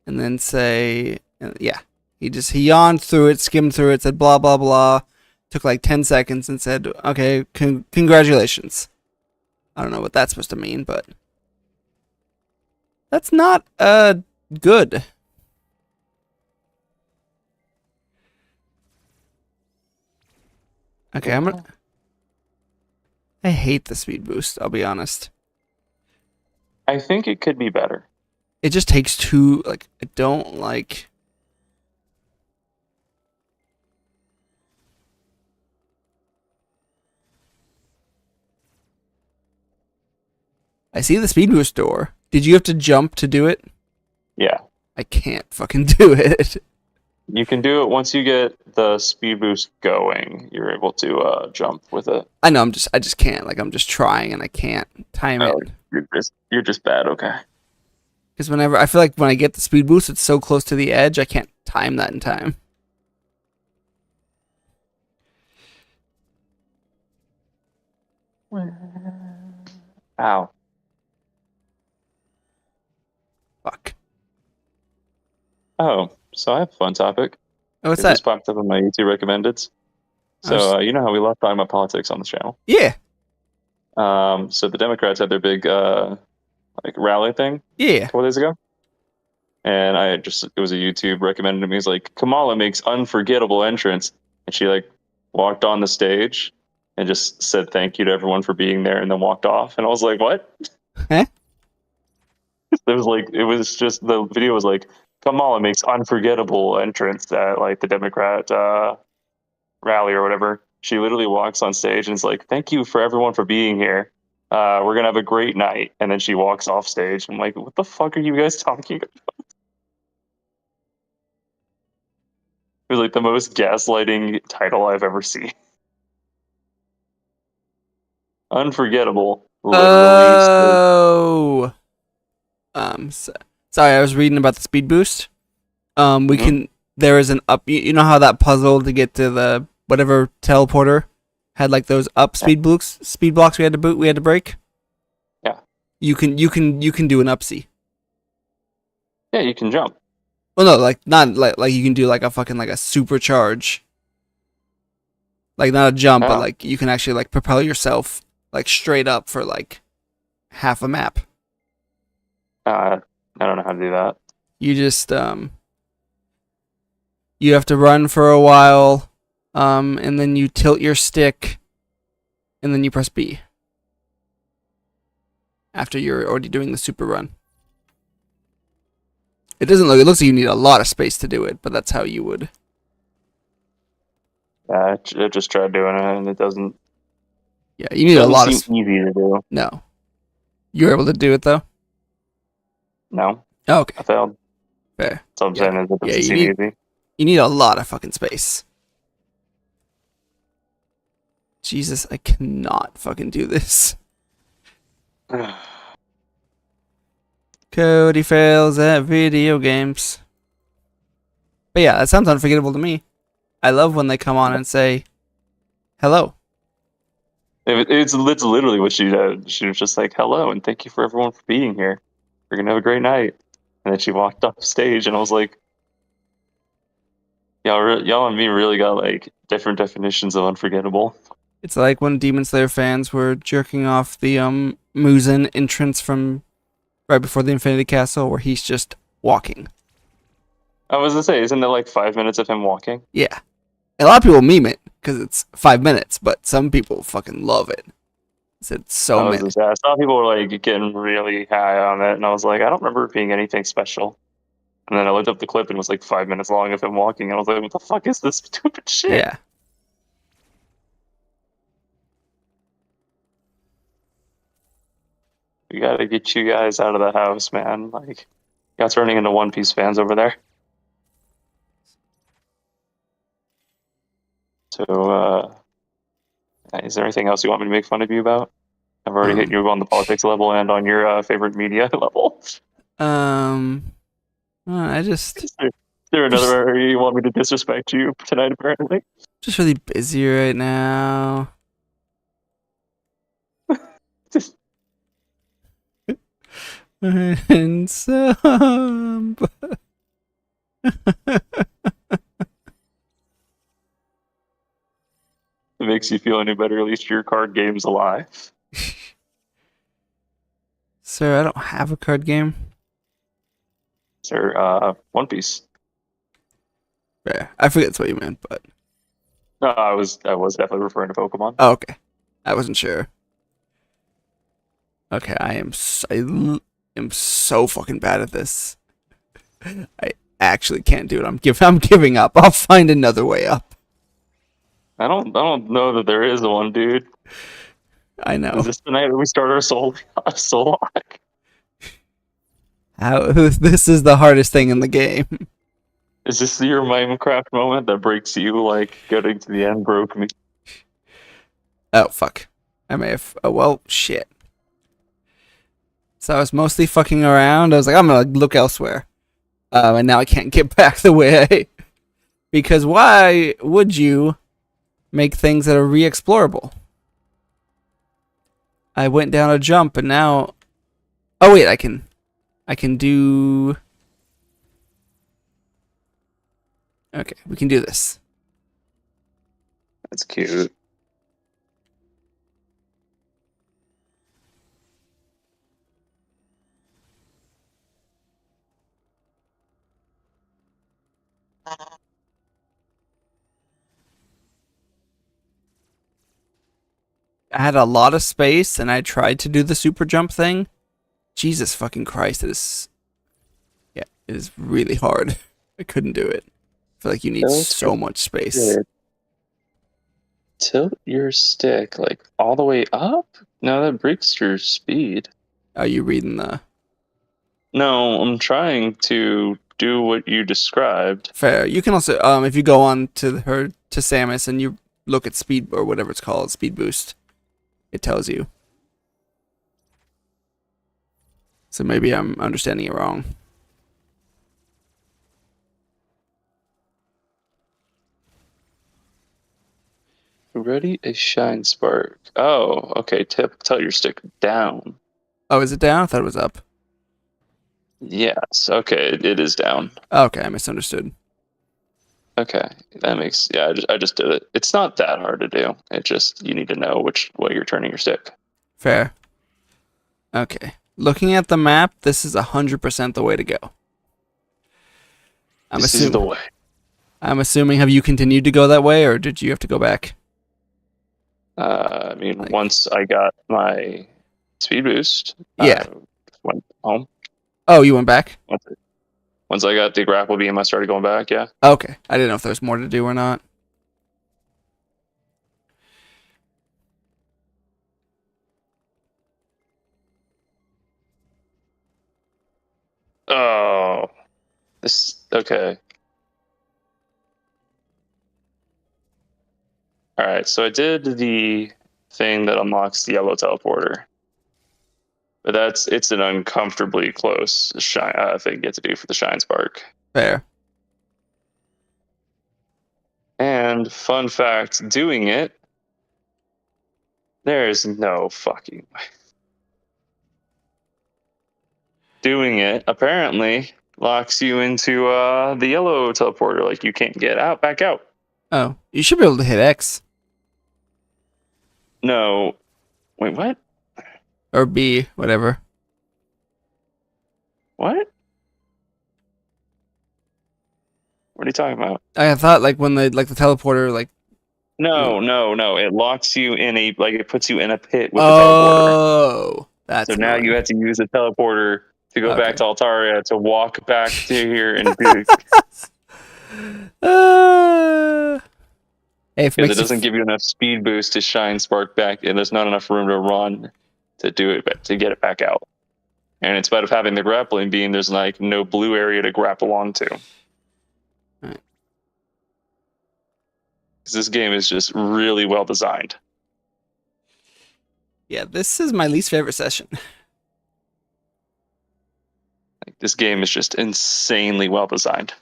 S2: And then say yeah. He yawned through it, skimmed through it, said blah blah blah. Took like 10 seconds and said, "Okay, congratulations." I don't know what that's supposed to mean, but that's not good. Okay, I hate the speed boost, I'll be honest.
S1: I think it could be better.
S2: It just takes too, like, I don't like. I see the speed boost door. Did you have to jump to do it?
S1: Yeah.
S2: I can't fucking do it.
S1: You can do it once you get the speed boost going. You're able to jump with it.
S2: I know. I just can't. Like, I'm just trying and I can't time it.
S1: You're just bad. Okay.
S2: Because I feel like when I get the speed boost, it's so close to the edge, I can't time that in time.
S1: Ow.
S2: Fuck.
S1: Oh, so I have a fun topic.
S2: Oh, what's
S1: It
S2: that?
S1: just popped up on my YouTube recommendeds. So you know how we love talking about politics on this channel.
S2: Yeah.
S1: So the Democrats had their big like rally thing.
S2: Yeah.
S1: A couple days ago. And it was a YouTube recommended to me. It's like, Kamala makes unforgettable entrance. And she like walked on the stage and just said thank you to everyone for being there and then walked off. And I was like, what?
S2: Huh?
S1: It was just, the video was like, Kamala makes unforgettable entrance at like the Democrat rally or whatever. She literally walks on stage and is like, thank you for everyone for being here. We're gonna have a great night. And then she walks off stage. I'm like, what the fuck are you guys talking about? It was like the most gaslighting title I've ever seen. Unforgettable, literally.
S2: Oh. So, sorry, I was reading about the speed boost. We
S1: Mhm.
S2: can. There is an up. You know how that puzzle to get to the whatever teleporter had like those up
S1: Yeah,
S2: speed blocks we had to boot. We had to break.
S1: yeah,
S2: You can do an upsy.
S1: yeah. You can jump.
S2: Well, no, like not like you can do like a fucking like a supercharge. Like not a jump, but
S1: Oh,
S2: like you can actually like propel yourself like straight up for like half a map.
S1: I don't know how to do that.
S2: You just you have to run for a while, and then you tilt your stick, and then you press B after you're already doing the super run. It doesn't look. It looks like you need a lot of space to do it, but that's how you would.
S1: Yeah, I just tried doing it, and it
S2: Yeah, you need a
S1: doesn't
S2: lot of.
S1: seem easy to do.
S2: No, you were able to do it though.
S1: No,
S2: Oh, okay,
S1: I failed.
S2: fair.
S1: That's what I'm
S2: Yeah,
S1: saying is it
S2: yeah.
S1: doesn't seem easy.
S2: You need a lot of fucking space. Jesus, I cannot fucking do this. Cody fails at video games. But yeah, that sounds unforgettable to me. I love when they come on and say, hello.
S1: It's literally what she did. She was just like, "Hello, and thank you for everyone for being here. We're gonna have a great night." And then she walked off stage, and I was like, y'all and me really got like different definitions of unforgettable."
S2: It's like when Demon Slayer fans were jerking off the Muzan entrance from right before the Infinity Castle where he's just walking.
S1: I was gonna say, isn't it like 5 minutes of him walking?
S2: Yeah. A lot of people meme it because it's 5 minutes, but some people fucking love it. It's so
S1: I was
S2: many.
S1: just, I saw people were like getting really high on it, and I was like, I don't remember it being anything special. And then I looked up the clip, and it was like 5 minutes long of him walking, and I was like, what the fuck is this stupid shit?
S2: Yeah.
S1: We gotta get you guys out of the house, man. Like, you guys turning into One Piece fans over there. So, is there anything else you want me to make fun of you about? I've already hit
S2: Um.
S1: you on the politics level and on your favorite media level.
S2: Um. I
S1: Is there another
S2: just
S1: area you want me to disrespect you tonight, apparently?
S2: just really busy right now.
S1: Just
S2: And some.
S1: if it makes you feel any better, at least your card game's alive.
S2: Sir, I don't have a card game.
S1: Sir, One Piece.
S2: Yeah, I forget that's what you meant, but
S1: No, I was definitely referring to Pokemon.
S2: oh, okay. I wasn't sure. Okay, I am so fucking bad at this. I actually can't do it. I'm giving up. I'll find another way up.
S1: I don't know that there is one, dude.
S2: I
S1: Is
S2: know.
S1: this the night that we start our soul lock?
S2: How this is the hardest thing in the game.
S1: Is this your Minecraft moment that breaks you like getting to the end broke me?
S2: Oh fuck. I may have. Oh well, shit. So I was mostly fucking around. I was like, I'm gonna look elsewhere. And now I can't get back the way because why would you make things that are re-explorable? I went down a jump and now. Oh wait, I can do. Okay, we can do this.
S1: That's cute.
S2: I had a lot of space and I tried to do the super jump thing. Jesus fucking Christ, yeah, it is really hard. I couldn't do it. I feel like you need
S1: That's
S2: so much space.
S1: good. tilt your stick like all the way up? No, that breaks your speed.
S2: Are you reading the
S1: No, I'm trying to do what you described.
S2: fair? You can also if you go on to Samus and you look at speed or whatever it's called, speed boost, it tells you. So maybe I'm understanding it wrong.
S1: Ready a shine spark. Oh, okay. Tilt your stick down.
S2: Oh, is it down? I thought it was up.
S1: Yes. Okay, it is down.
S2: Okay, I misunderstood.
S1: Okay, that makes yeah. I just did it. It's not that hard to do. It just you need to know which way you're turning your stick.
S2: Fair. Okay. Looking at the map, this is 100% the way to go.
S1: This is the way.
S2: I'm assuming. Have you continued to go that way, or did you have to go back?
S1: I mean, once I got my speed boost,
S2: Yeah.
S1: I went home.
S2: Oh, you went back?
S1: Once I got the grapple beam, I started going back. Yeah.
S2: Okay. I didn't know if there was more to do or not.
S1: Oh, this okay. All right, so I did the thing that unlocks the yellow teleporter, but it's an uncomfortably close shine thing you get to do for the shine spark.
S2: Fair.
S1: And fun fact, doing it, there's no fucking way. Doing it apparently locks you into the yellow teleporter, like you can't get out, back out.
S2: Oh, you should be able to hit X
S1: No, wait, what?
S2: or B, whatever.
S1: What? What are you talking about?
S2: I thought like when the teleporter
S1: No. It locks you in it puts you in a pit with the teleporter.
S2: Oh, that's
S1: So now
S2: annoying.
S1: you have to use the teleporter to go back
S2: Okay.
S1: to Altaria to walk back to here and do
S2: Hey, if it
S1: because it
S2: makes you
S1: doesn't give you enough speed boost to shine spark back, and there's not enough room to run to do it to get it back out. And in spite of having the grappling beam, there's like no blue area to grapple onto.
S2: Right.
S1: Because this game is just really well designed.
S2: Yeah, this is my least favorite session.
S1: Like, this game is just insanely well designed.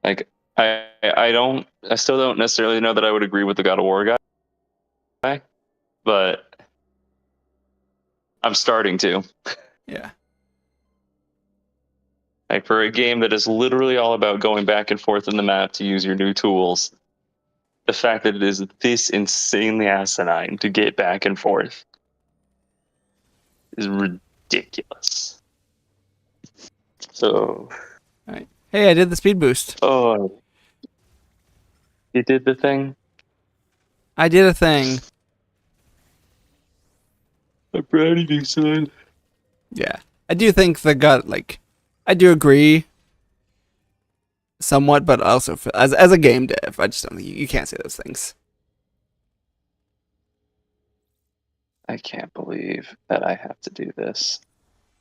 S1: Like I still don't necessarily know that I would agree with the God of War guy, but I'm starting to.
S2: Yeah.
S1: Like for a game that is literally all about going back and forth in the map to use your new tools, the fact that it is this insanely asinine to get back and forth is ridiculous. So,
S2: All right. Hey, I did the speed boost.
S1: oh, you did the thing?
S2: I did a thing.
S1: I'm proud of you, son.
S2: Yeah. I do think I do agree somewhat, but also as a game dev, I just don't think you can't say those things.
S1: I can't believe that I have to do this.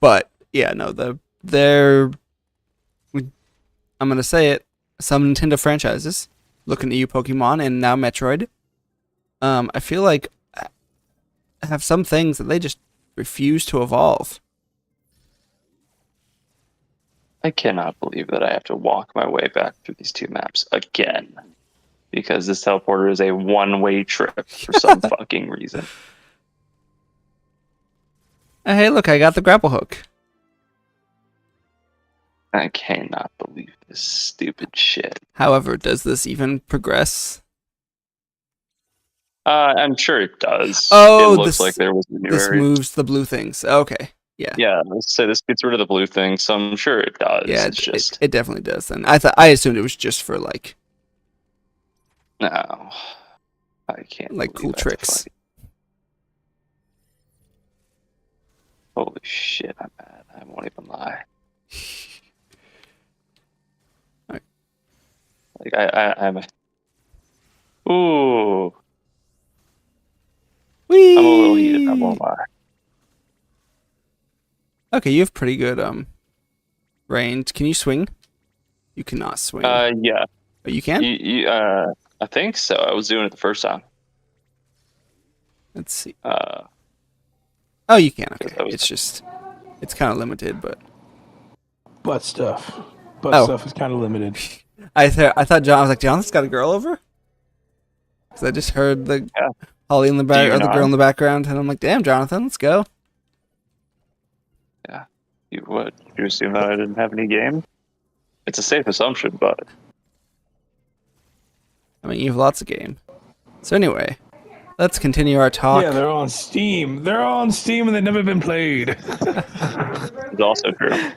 S2: But yeah, no, I'm gonna say it. Some Nintendo franchises, looking at you, Pokemon, and now Metroid. I feel like have some things that they just refuse to evolve.
S1: I cannot believe that I have to walk my way back through these two maps again. Because this teleporter is a one-way trip for some fucking reason.
S2: Hey, look, I got the grapple hook.
S1: I cannot believe this stupid shit.
S2: However, does this even progress?
S1: I'm sure it does.
S2: Oh,
S1: it looks like there was a new
S2: this
S1: area.
S2: moves the blue things. Okay, yeah,
S1: Yeah, let's say this gets rid of the blue thing, so I'm sure it does.
S2: yeah,
S1: It's just
S2: it definitely does. Then I assumed it was just for like
S1: no, I can't.
S2: cool tricks.
S1: Holy shit, I'm mad. I won't even lie. Like I'm ooh,
S2: Whee!
S1: I'm a little heated. I won't lie.
S2: Okay, you have pretty good range. Can you swing? You cannot swing.
S1: Yeah.
S2: Oh, you can?
S1: I think so. I was doing it the first time.
S2: Let's see.
S1: Uh,
S2: Oh, you can. Okay.
S1: that was
S2: It's just, it's kind of limited, but.
S3: Butt stuff. Butt
S2: Oh.
S3: stuff is kind of limited.
S2: I thought John. I was like, Jonathan's got a girl over. Because I just heard the
S1: Yeah.
S2: Holly in the back,
S1: you
S2: or the
S1: not?
S2: girl in the background, and I'm like, damn, Jonathan, let's go.
S1: yeah. You assume that I didn't have any game? It's a safe assumption, but
S2: I mean, you have lots of game. So anyway, let's continue our talk.
S3: Yeah, they're on Steam. They're all on Steam and they've never been played.
S1: it's also true.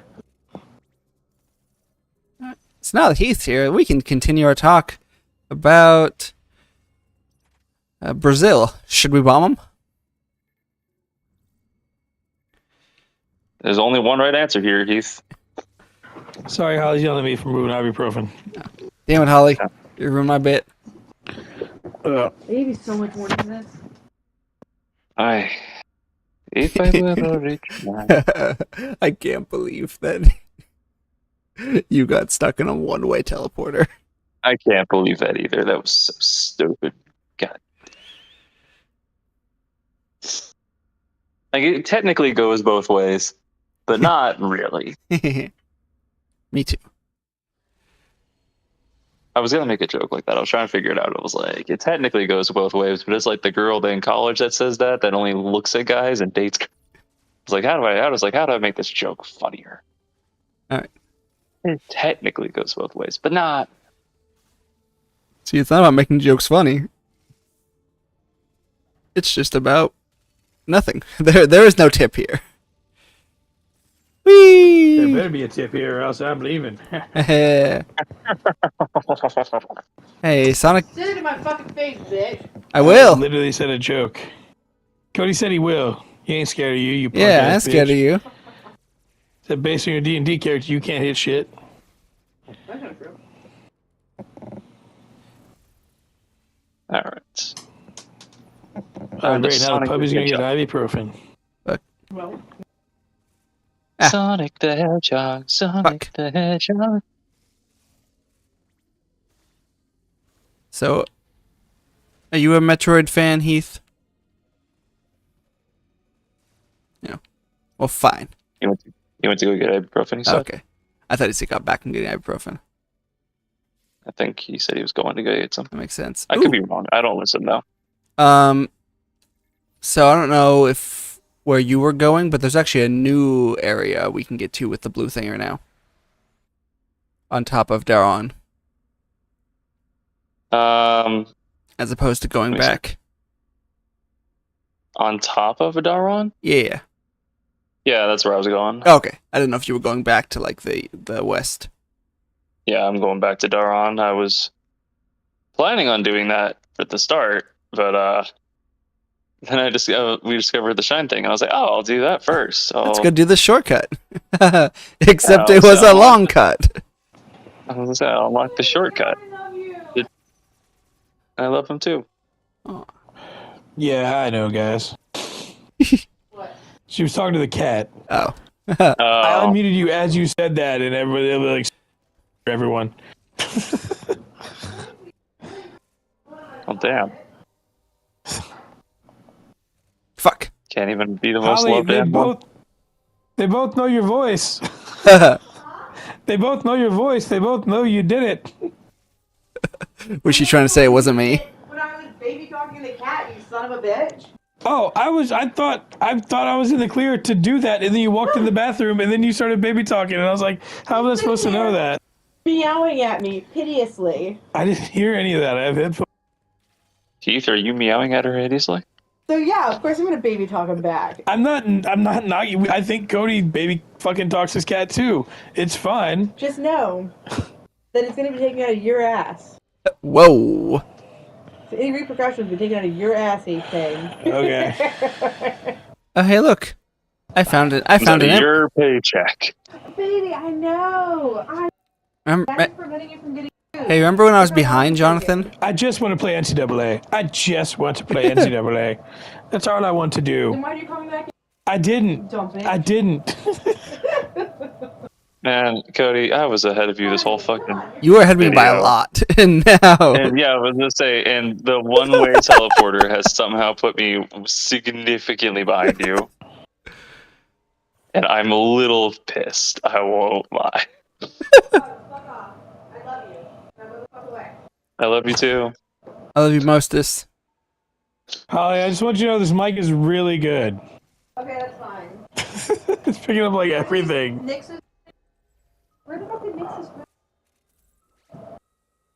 S2: So now that Heath's here, we can continue our talk about Brazil. Should we bomb him?
S1: There's only one right answer here, Heath.
S3: Sorry, Holly's yelling at me for moving ibuprofen.
S2: Damn it, Holly. You ruined my bit.
S4: Maybe so much more than this.
S1: If I were a rich man.
S2: I can't believe that you got stuck in a one-way teleporter.
S1: I can't believe that either. That was so stupid. God. Like, it technically goes both ways, but not really.
S2: Me too.
S1: I was gonna make a joke like that. I was trying to figure it out. It was like, it technically goes both ways, but it's like the girl in college that says that only looks at guys and dates. It's like, how do I make this joke funnier?
S2: All right.
S1: It technically goes both ways, but not.
S2: See, it's not about making jokes funny. It's just about nothing. There is no tip here. Whee!
S3: There better be a tip here or else I'm leaving.
S2: Hey, Sonic.
S4: Say it in my fucking face, bitch.
S2: I will.
S3: Literally said a joke. Cody said he will. He ain't scared of you, you punk
S2: Yeah, I'm
S3: ass
S2: scared
S3: bitch.
S2: of you.
S3: Said based on your D&D character, you can't hit shit.
S4: That's not true.
S1: All right.
S3: Great, now the
S1: Sonic
S3: puppy's
S1: the
S3: gonna get
S1: Hedgehog.
S3: ibuprofen.
S4: Well,
S2: Ah.
S1: Sonic the Hedgehog. Sonic
S2: Fuck.
S1: the Hedgehog.
S2: So, are you a Metroid fan, Heath? No. Well, fine.
S1: You went to go get ibuprofen. He said.
S2: Okay. I thought he said got back and getting ibuprofen.
S1: I think he said he was going to go get some.
S2: That makes sense.
S1: I could be wrong. I don't listen though.
S2: So I don't know if where you were going, but there's actually a new area we can get to with the blue thinger now. On top of Daron, as opposed to going
S1: Let me see.
S2: back.
S1: On top of Daron?
S2: Yeah.
S1: Yeah, that's where I was going.
S2: Okay. I didn't know if you were going back to like the west.
S1: Yeah, I'm going back to Daron. I was planning on doing that at the start, but then we discovered the shine thing, and I was like, oh, I'll do that first. So
S2: Let's go do the shortcut. Except
S1: Yeah,
S2: it was
S1: so-
S2: a long cut.
S1: I was like, I'll unlock the shortcut.
S4: I love you.
S1: I love him too.
S3: Yeah, I know, guys.
S4: What?
S3: She was talking to the cat.
S2: Oh.
S3: I
S1: Oh,
S3: unmuted you as you said that, and everybody like everyone.
S1: well, damn.
S2: Fuck.
S1: Can't even be the most
S3: Holly,
S1: loved animal.
S3: they both know your voice. They both know your voice. They both know you did it.
S2: Was she trying to say it wasn't me?
S4: When I was baby talking to the cat, you son of a bitch.
S3: Oh, I thought I was in the clear to do that, and then you walked in the bathroom, and then you started baby talking, and I was like, how am I supposed to know that?
S4: Meowing at me piteously.
S3: I didn't hear any of that. I have headphones.
S1: Keith, are you meowing at her hideously?
S4: So yeah, of course I'm gonna baby talk him back.
S3: I'm not. I think Cody baby fucking talks his cat too. It's fine.
S4: Just know that it's gonna be taken out of your ass.
S2: Whoa.
S4: So any repercussions will be taken out of your ass, thing.
S3: Okay.
S2: Oh, hey, look. I found it. I found it.
S1: Your paycheck.
S4: Baby, I know. I'm
S2: Remember,
S4: preventing you from getting good.
S2: Hey, remember when I was behind, Jonathan?
S3: I just want to play NCAA. I just want to play NCAA. That's all I want to do.
S4: Then why are you coming back?
S3: I didn't.
S4: Dump it.
S3: I didn't.
S1: Man, Cody, I was ahead of you this whole fucking
S2: You were ahead of me by a
S1: video.
S2: lot, and now
S1: And yeah, I was gonna say, and the one-way teleporter has somehow put me significantly behind you. And I'm a little pissed, I won't lie.
S4: Fuck off. I love you. Now go the fuck away.
S1: I love you too.
S2: I love you mostest.
S3: Holly, I just want you to know this mic is really good.
S4: Okay, that's fine.
S3: It's picking up like everything.
S4: Nick's is... Where the fuck did Nick's is...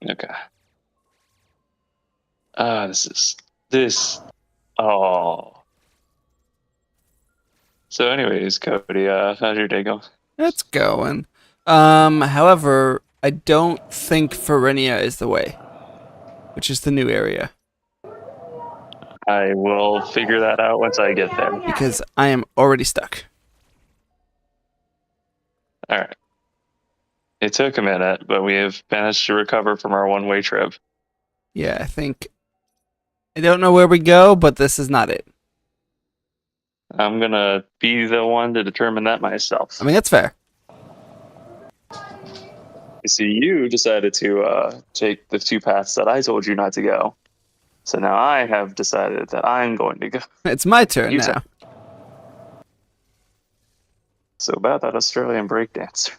S1: Okay. Oh. So anyways, Cody, how's your day going?
S2: It's going. However, I don't think Ferenia is the way, which is the new area,
S1: I will figure that out once I get there.
S2: because I am already stuck.
S1: Alright. It took a minute, but we have managed to recover from our one-way trip.
S2: Yeah, I don't know where we go, but this is not it.
S1: I'm gonna be the one to determine that myself.
S2: I mean, that's fair.
S1: You see, you decided to take the two paths that I told you not to go. So now I have decided that I'm going to go.
S2: It's my turn
S1: You
S2: now.
S1: So about that Australian breakdance.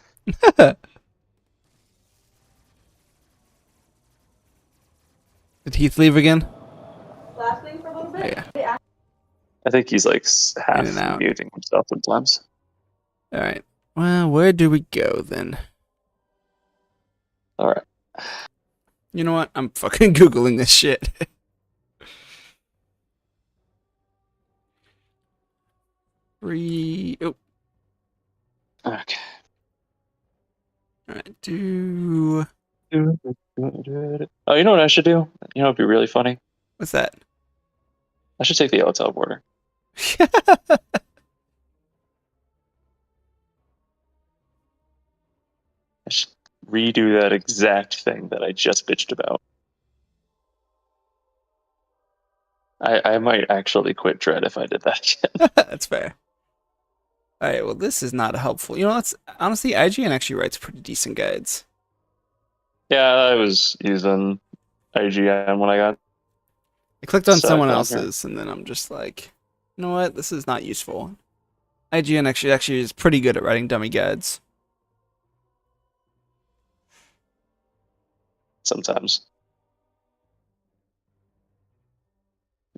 S2: Did Heath leave again?
S4: Last thing for a little bit?
S2: Yeah.
S1: I think he's like half
S2: In and out.
S1: muting himself sometimes.
S2: All right. Well, where do we go then?
S1: All right.
S2: You know what? I'm fucking Googling this shit. Oh,
S1: Okay.
S2: all right. Do
S1: Oh, you know what I should do? You know what'd be really funny?
S2: what's that?
S1: I should take the yellow teleporter. I should redo that exact thing that I just bitched about. I might actually quit Dread if I did that again.
S2: That's fair. All right. Well, this is not helpful. You know, that's honestly, IGN actually writes pretty decent guides.
S1: Yeah, I was using IGN when I got.
S2: I clicked on
S1: Suck
S2: someone
S1: on
S2: else's, and then I'm just like, you know what? This is not useful. IGN actually is pretty good at writing dummy guides.
S1: Sometimes.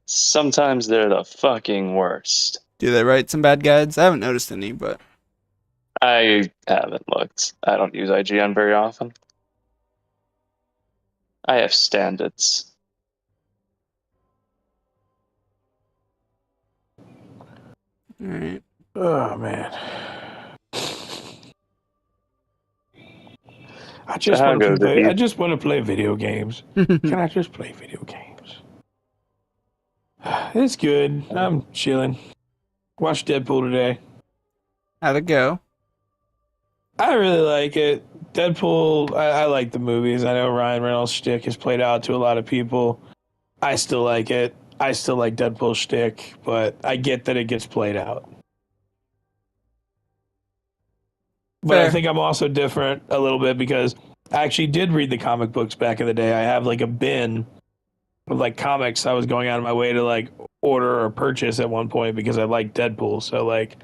S1: Sometimes they're the fucking worst.
S2: Do they write some bad guides? I haven't noticed any, but
S1: I haven't looked. I don't use IGN very often. I have standards.
S2: all right.
S3: Oh man. I
S1: how goes it, Heath?
S3: just want to play video games. Can I just play video games? It's good. I'm chilling. Watched Deadpool today.
S2: How'd it go?
S3: I really like it. Deadpool, I like the movies. I know Ryan Reynolds' shtick has played out to a lot of people. I still like it. I still like Deadpool's shtick, but I get that it gets played out. But I
S2: Fair.
S3: think I'm also different a little bit because I actually did read the comic books back in the day. I have like a bin with like comics I was going out of my way to like order or purchase at one point because I liked Deadpool. So like,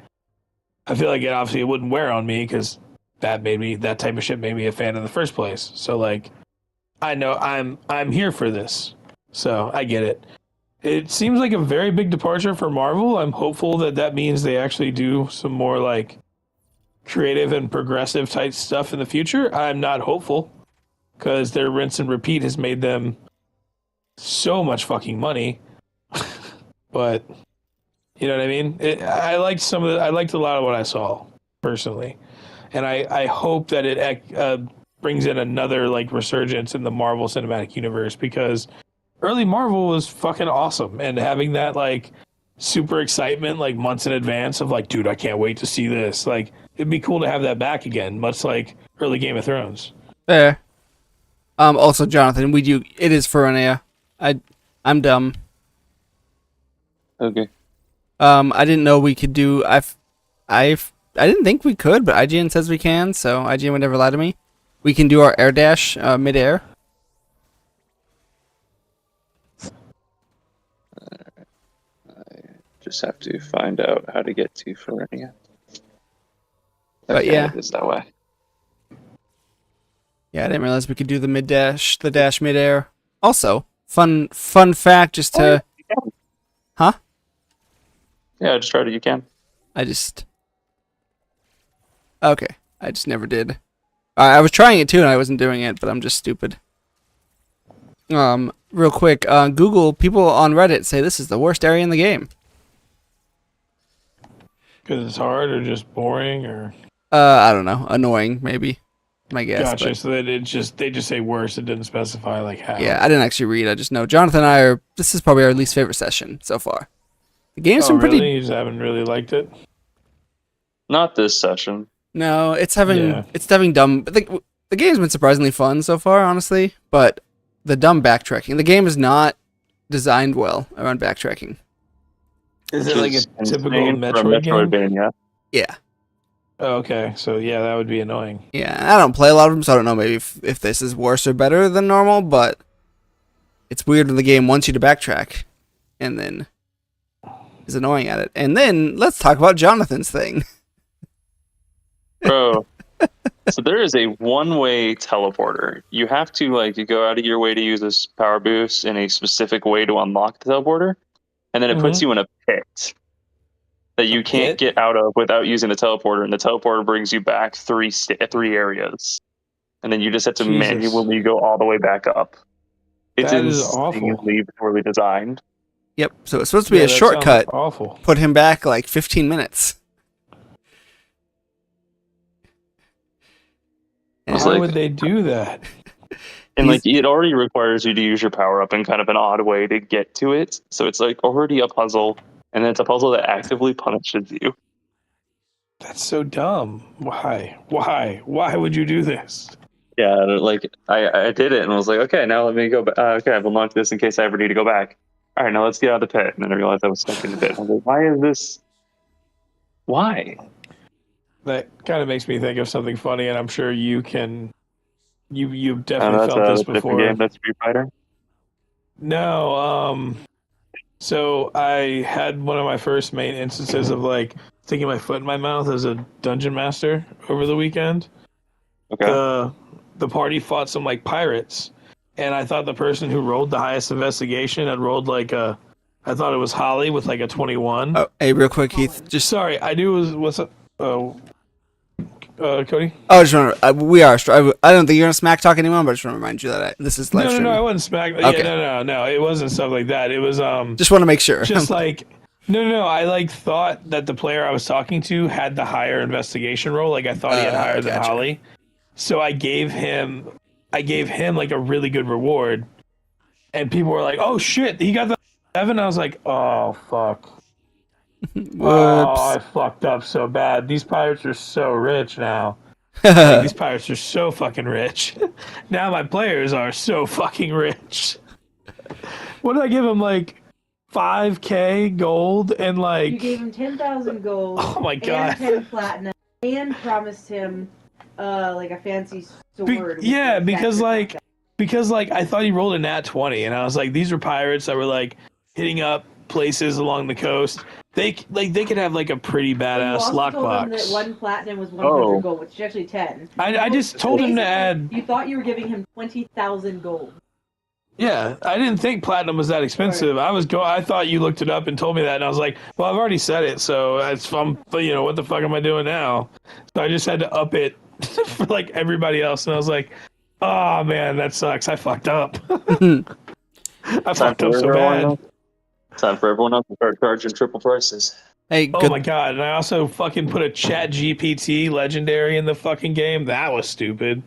S3: I feel like it wouldn't wear on me because that type of shit made me a fan in the first place. So like, I know I'm here for this. So I get it. It seems like a very big departure for Marvel. I'm hopeful that means they actually do some more like creative and progressive type stuff in the future. I'm not hopeful because their rinse and repeat has made them so much fucking money. But you know what I mean? I liked a lot of what I saw personally, and I hope that it brings in another like resurgence in the Marvel Cinematic Universe because early Marvel was fucking awesome, and having that like super excitement like months in advance of like, dude, I can't wait to see this. Like, it'd be cool to have that back again, much like early Game of Thrones.
S2: Fair. Also, Jonathan, it is Ferenia. I'm dumb.
S1: Okay.
S2: I didn't know we could do. I didn't think we could, but IGN says we can. So IGN would never lie to me. We can do our air dash mid-air.
S1: Just have to find out how to get to Ferenia.
S2: But yeah.
S1: It is that way.
S2: Yeah, I didn't realize we could do the dash mid-air. Also, fun fact, just to... Huh?
S1: Yeah, just try it. You can.
S2: Okay. I just never did. I was trying it too, and I wasn't doing it, but I'm just stupid. Real quick, Google, people on Reddit say this is the worst area in the game.
S3: Because it's hard or just boring or...
S2: I don't know. Annoying, maybe. My guess.
S3: Gotcha.
S2: But...
S3: So that they just say worse. It didn't specify like how.
S2: Yeah, I didn't actually read. I just know Jonathan and I this is probably our least favorite session so far. The game's been
S3: really?
S2: pretty...
S3: You just haven't really liked it?
S1: Not this session.
S2: No, it's having dumb... The game's been surprisingly fun so far, honestly, but the dumb backtracking. The game is not designed well around backtracking.
S3: Is it like a typical
S1: Metroid
S3: game?
S1: Yeah.
S2: Yeah.
S3: Oh, okay, so yeah, that would be annoying.
S2: Yeah, I don't play a lot of them, so I don't know maybe if this is worse or better than normal, but it's weird when the game wants you to backtrack and then is annoying at it. And then let's talk about Jonathan's thing.
S1: Bro, so there is a one-way teleporter. You have to you go out of your way to use this power boost in a specific way to unlock the teleporter, and then it puts you in a pit that you can't get out of without using the teleporter, and the teleporter brings you back three areas, and then you just have to manually go all the way back up. It's insanely poorly designed.
S2: Yep. So it's supposed to be a shortcut.
S3: Awful.
S2: Put him back like 15 minutes.
S3: Why would they do that?
S1: And it already requires you to use your power up in kind of an odd way to get to it. So it's already a puzzle, and then it's a puzzle that actively punishes you.
S3: That's so dumb. Why? Why would you do this?
S1: Yeah, I did it and I was like, okay, now let me go back. Okay, I've unlocked this in case I ever need to go back. All right, now let's get out of the pit. And then I realized I was stuck in the pit. I was like, why is this? Why?
S3: That kind of makes me think of something funny, and I'm sure you can. You've definitely felt this before.
S1: Game, that's Street Fighter.
S3: No, so I had one of my first main instances of sticking my foot in my mouth as a dungeon master over the weekend.
S1: Okay.
S3: The party fought some pirates, and I thought the person who rolled the highest investigation had rolled I thought it was Holly with a 21.
S2: Oh, hey, real quick, Heath.
S3: Just sorry, I knew it was what's up. Cody?
S2: Oh, I just want to. We are. I don't think you're gonna smack talk anyone, but I just want to remind you that this is live stream.
S3: No, I wasn't smack.
S2: Okay.
S3: Yeah, no, it wasn't stuff like that. It was
S2: Just want to make sure.
S3: Just no. I thought that the player I was talking to had the higher investigation roll. I thought he had higher than Holly, so I gave him a really good reward, and people were like, "Oh shit, he got the 7." I was like, "Oh fuck."
S2: Whoops.
S3: Oh, I fucked up so bad. These pirates are so rich now. These pirates are so fucking rich. Now my players are so fucking rich. What did I give him? 5K gold and
S4: You gave him 10,000 gold.
S3: Oh my god.
S4: And 10 platinum, and promised him a fancy sword.
S3: Because I thought he rolled a nat 20, and I was like, these were pirates that were hitting up places along the coast. They could have a pretty badass lockbox.
S4: That one platinum was 100 gold, which is actually 10.
S3: I just told him to add.
S4: You thought you were giving him 20,000 gold.
S3: Yeah, I didn't think platinum was that expensive. Right. I thought you looked it up and told me that, and I was like, well, I've already said it, so what the fuck am I doing now? So I just had to up it for everybody else, and I was like, oh man, that sucks. I fucked up. I fucked up so bad.
S1: Time for everyone else to start charging triple prices.
S2: Hey,
S3: oh my god, and I also fucking put a chat GPT legendary in the fucking game. That was stupid.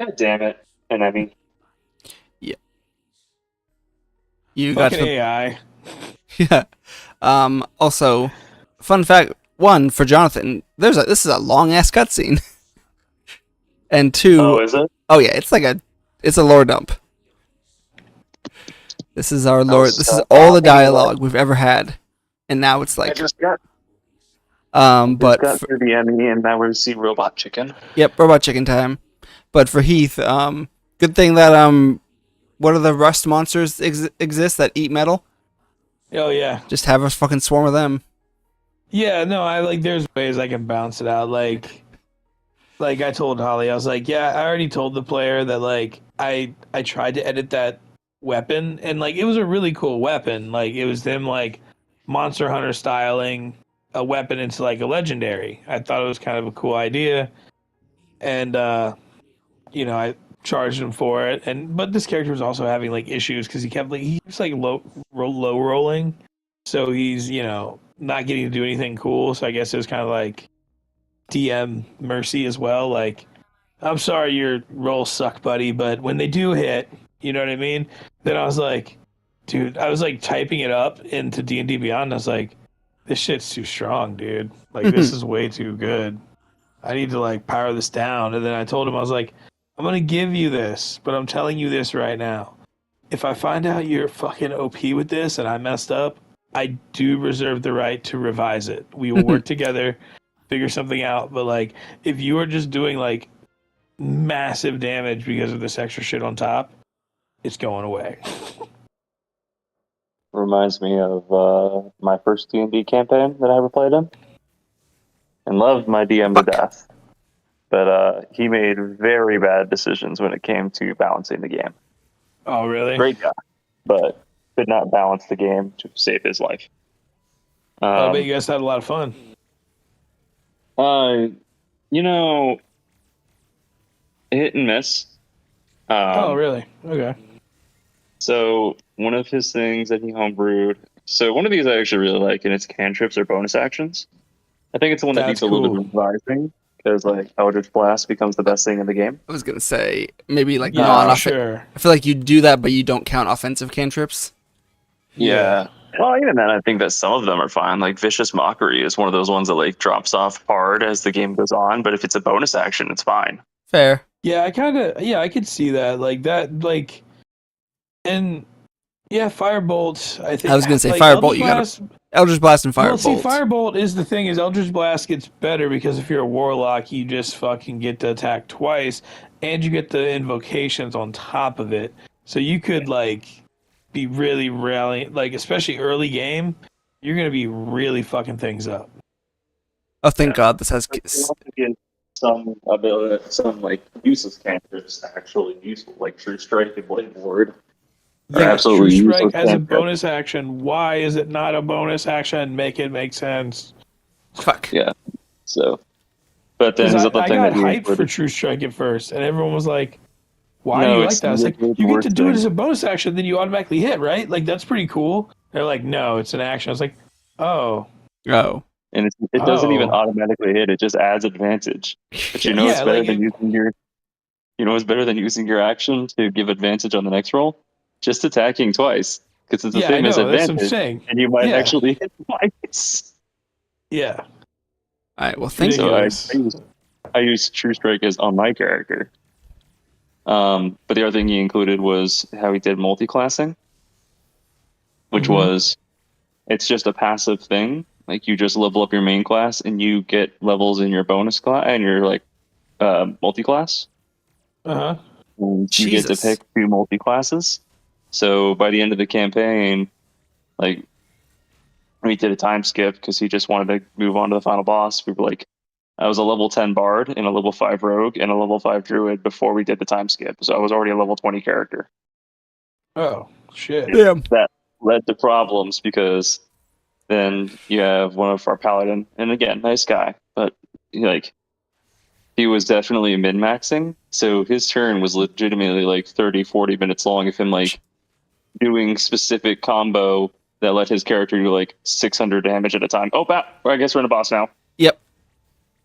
S1: God damn it. And I mean...
S2: Yeah. You
S3: fucking
S2: got the...
S3: AI.
S2: Yeah. Also, fun fact, 1, for Jonathan, this is a long-ass cutscene. And 2...
S1: Oh, is it?
S2: Oh yeah, it's It's a lore dump. This is our lore.
S1: was,
S2: This is
S1: uh,
S2: all the
S1: probably,
S2: dialogue we've ever had, and now it's
S1: I
S2: like,
S1: just got
S2: but
S1: through the Emmy, and now we see Robot Chicken.
S2: yep, robot chicken time. But for Heath, good thing that what are the rust monsters exist that eat metal?
S3: Oh yeah.
S2: Just have a fucking swarm of them.
S3: Yeah, no, I like there's ways I can bounce it out. Like I told Holly, I was like, yeah, I already told the player that like I tried to edit that weapon and like it was a really cool weapon. Like it was them like Monster Hunter styling a weapon into like a legendary. I thought it was kind of a cool idea. And I charged him for it. And but this character was also having like issues because he was like low rolling. So he's, not getting to do anything cool. So I guess it was kind of like DM mercy as well. Like, I'm sorry your rolls suck, buddy, but when they do hit, you know what I mean? Then I was like, dude, I was like typing it up into D&D Beyond. And I was like, this shit's too strong, dude. Like, this is way too good. I need to like power this down. And then I told him, I was like, I'm going to give you this, but I'm telling you this right now. If I find out you're fucking OP with this and I messed up, I do reserve the right to revise it. We will work together, figure something out. But like, if you are just doing like massive damage because of this extra shit on top, it's going away.
S1: Reminds me of my first D&D campaign that I ever played in, and loved my DM to
S2: Fuck.
S1: death. But he made very bad decisions when it came to balancing the game.
S3: Oh, really?
S1: Great guy, but could not balance the game to save his life.
S3: I bet you guys had a lot of fun.
S1: You know, hit and miss.
S3: Oh, really? Okay.
S1: So one of his things that he homebrewed. So one of these I actually really like, and it's cantrips or bonus actions. I think it's the one that
S3: That's
S1: needs a little bit of revising because like Eldritch Blast becomes the best thing in the game.
S2: I was gonna say maybe like
S3: Yeah,
S2: non
S3: for sure.
S2: I feel like you do that, but you don't count offensive cantrips.
S1: Yeah. Well, even then, I think that some of them are fine. Like Vicious Mockery is one of those ones that like drops off hard as the game goes on, but if it's a bonus action, it's fine.
S2: Fair.
S3: Yeah, I could see that. Like that, like, and yeah, Firebolt. I think
S2: I was gonna say
S3: like,
S2: Firebolt.
S3: Eldritch
S2: You got
S3: Blast,
S2: Eldritch Blast and
S3: well, see,
S2: Firebolt.
S3: Firebolt is the thing is Eldritch Blast gets better because if you're a Warlock, you just fucking get to attack twice, and you get the invocations on top of it. So you could like be really rallying, like especially early game, you're gonna be really fucking things up.
S2: Oh, thank God this has.
S1: You also get some ability, some like useless cantrips actually useful, like True Strike and Blade Ward. Are
S3: Yes, True
S1: absolutely
S3: Strike
S1: useless
S3: as a
S1: cantrips.
S3: bonus action. Why is it not a bonus action? Make it make sense.
S2: Fuck.
S1: Yeah. So, but then
S3: Because
S1: his
S3: I
S1: other thing
S3: got
S1: that he
S3: hyped for
S1: included,
S3: True Strike at first, and everyone was like, "Why do
S1: no,
S3: you like
S1: it's
S3: that?" I was like,
S1: the
S3: "You get to
S1: worst
S3: do it
S1: thing.
S3: as a bonus action, then you automatically hit, right? Like that's pretty cool." They're like, "No, it's an action." I was like, "Oh,
S2: Oh.
S1: And it doesn't even
S3: oh,
S1: automatically hit; it just adds advantage. But you know, it's
S3: yeah."
S1: better
S3: Like,
S1: than using your. You know, it's better than using your action to give advantage on the next roll. Just attacking twice, because it's the
S3: yeah, I
S1: same as
S3: know. That's what I'm
S1: advantage,
S3: saying.
S1: and you might
S3: Yeah,
S1: actually hit twice.
S3: yeah,
S2: All right. Well, thank you.
S1: So
S3: ridiculous.
S1: I use True Strike as on my character. But the other thing he included was how he did multi-classing, which was it's just a passive thing. Like you just level up your main class and you get levels in your bonus class and your like multi-class.
S3: Uh huh.
S1: And you get to
S2: Jesus.
S1: pick two multi-classes. So by the end of the campaign, like we did a time skip because he just wanted to move on to the final boss. We were like, I was a level 10 bard and a level 5 rogue and a level 5 druid before we did the time skip. So I was already a level 20 character.
S3: Oh shit.
S2: Damn.
S1: That led to problems because then you have one of our paladin, and again, nice guy, but like he was definitely min-maxing. So his turn was legitimately like 30, 40 minutes long of him like doing specific combo that let his character do like 600 damage at a time. Oh, I guess we're in a boss now.
S2: Yep.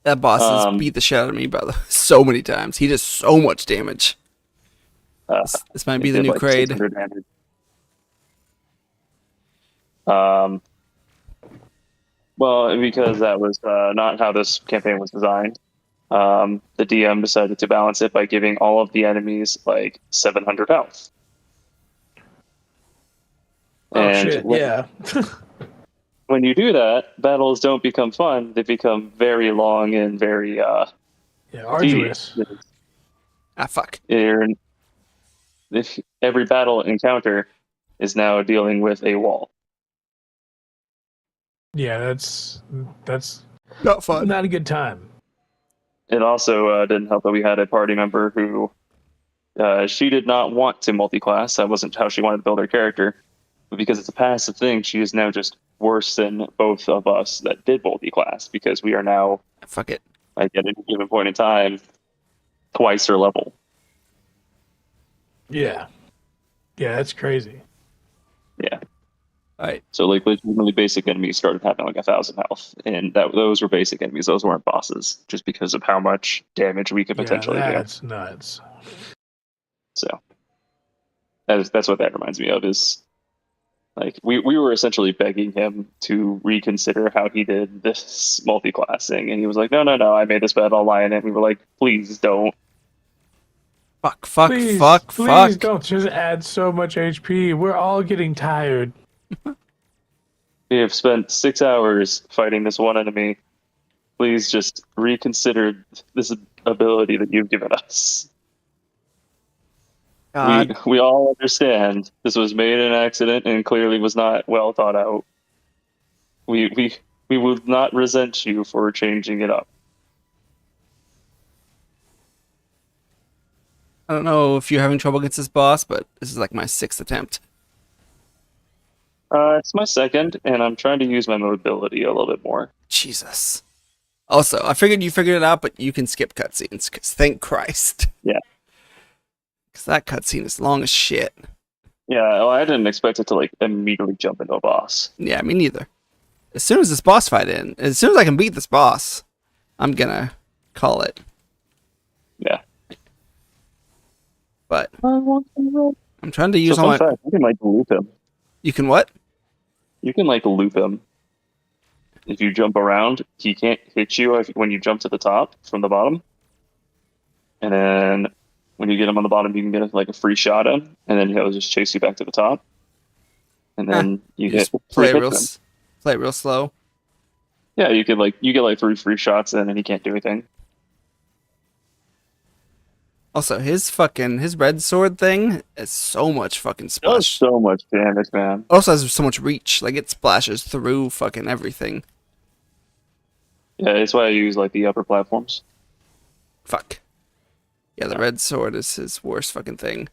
S2: That boss has beat the shit out of me, brother. So many times. He does so much damage. This might be
S1: He
S2: the
S1: did,
S2: new
S1: like,
S2: Kraid.
S1: 600 damage. Well, because that was not how this campaign was designed. the DM decided to balance it by giving all of the enemies like 700 health.
S3: Oh
S1: And
S3: shit! Yeah.
S1: when you do that, battles don't become fun; they become very long and very
S3: Yeah.
S1: tedious.
S3: Arduous.
S2: Ah, fuck.
S1: You're- every battle encounter is now dealing with a wall.
S3: Yeah, that's
S2: Not fun.
S3: not a good time.
S1: It also didn't help that we had a party member who she did not want to multi-class. That wasn't how she wanted to build her character. But because it's a passive thing, she is now just worse than both of us that did multi-class because we are now,
S2: Fuck it.
S1: like, at any given point in time, twice her level.
S3: Yeah. Yeah, that's crazy.
S1: Yeah.
S2: All right.
S1: So like legitimately basic enemies started having like 1,000 health, and those were basic enemies. Those weren't bosses, just because of how much damage we could
S3: Yeah,
S1: potentially do.
S3: that's nuts.
S1: So that's what that reminds me of. Is like we were essentially begging him to reconsider how he did this multi-classing, and he was like, no, no, no, I made this bad, I'll lie in it. And we were like, please don't.
S2: Fuck, fuck,
S3: Please,
S2: fuck,
S3: please
S2: fuck.
S3: don't just add so much HP. We're all getting tired.
S1: We have spent 6 hours fighting this one enemy. Please just reconsider this ability that you've given us.
S2: God.
S1: We all understand this was made in an accident and clearly was not well thought out. We would not resent you for changing it up.
S2: I don't know if you're having trouble against this boss, but this is like my 6th attempt.
S1: It's my second, and I'm trying to use my mobility a little bit more.
S2: Jesus. Also, I figured you figured it out, but you can skip cutscenes, because thank Christ.
S1: Yeah.
S2: Because that cutscene is long as shit.
S1: Yeah, well, I didn't expect it to like immediately jump into a boss.
S2: Yeah, me neither. As soon as this boss fight ends, as soon as I can beat this boss, I'm gonna call it.
S1: Yeah.
S2: But
S1: So
S2: I'm trying to use all
S1: fun
S2: my...
S1: fact, you can like loop him.
S2: You can what?
S1: You can like loop him. If you jump around, he can't hit you when you jump to the top from the bottom. And then when you get him on the bottom, you can get like a free shot at him, and then he'll just chase you back to the top. And then you
S2: You
S1: get
S2: just
S1: free
S2: play
S1: hits him.
S2: play it real slow.
S1: Yeah, you get like 3 free shots, and then he can't do anything.
S2: Also, his red sword thing is so much fucking
S1: Does
S2: splash.
S1: so much damage, man.
S2: Also has so much reach. Like, it splashes through fucking everything.
S1: Yeah, that's why I use like the upper platforms.
S2: Fuck. Yeah, the red sword is his worst fucking thing.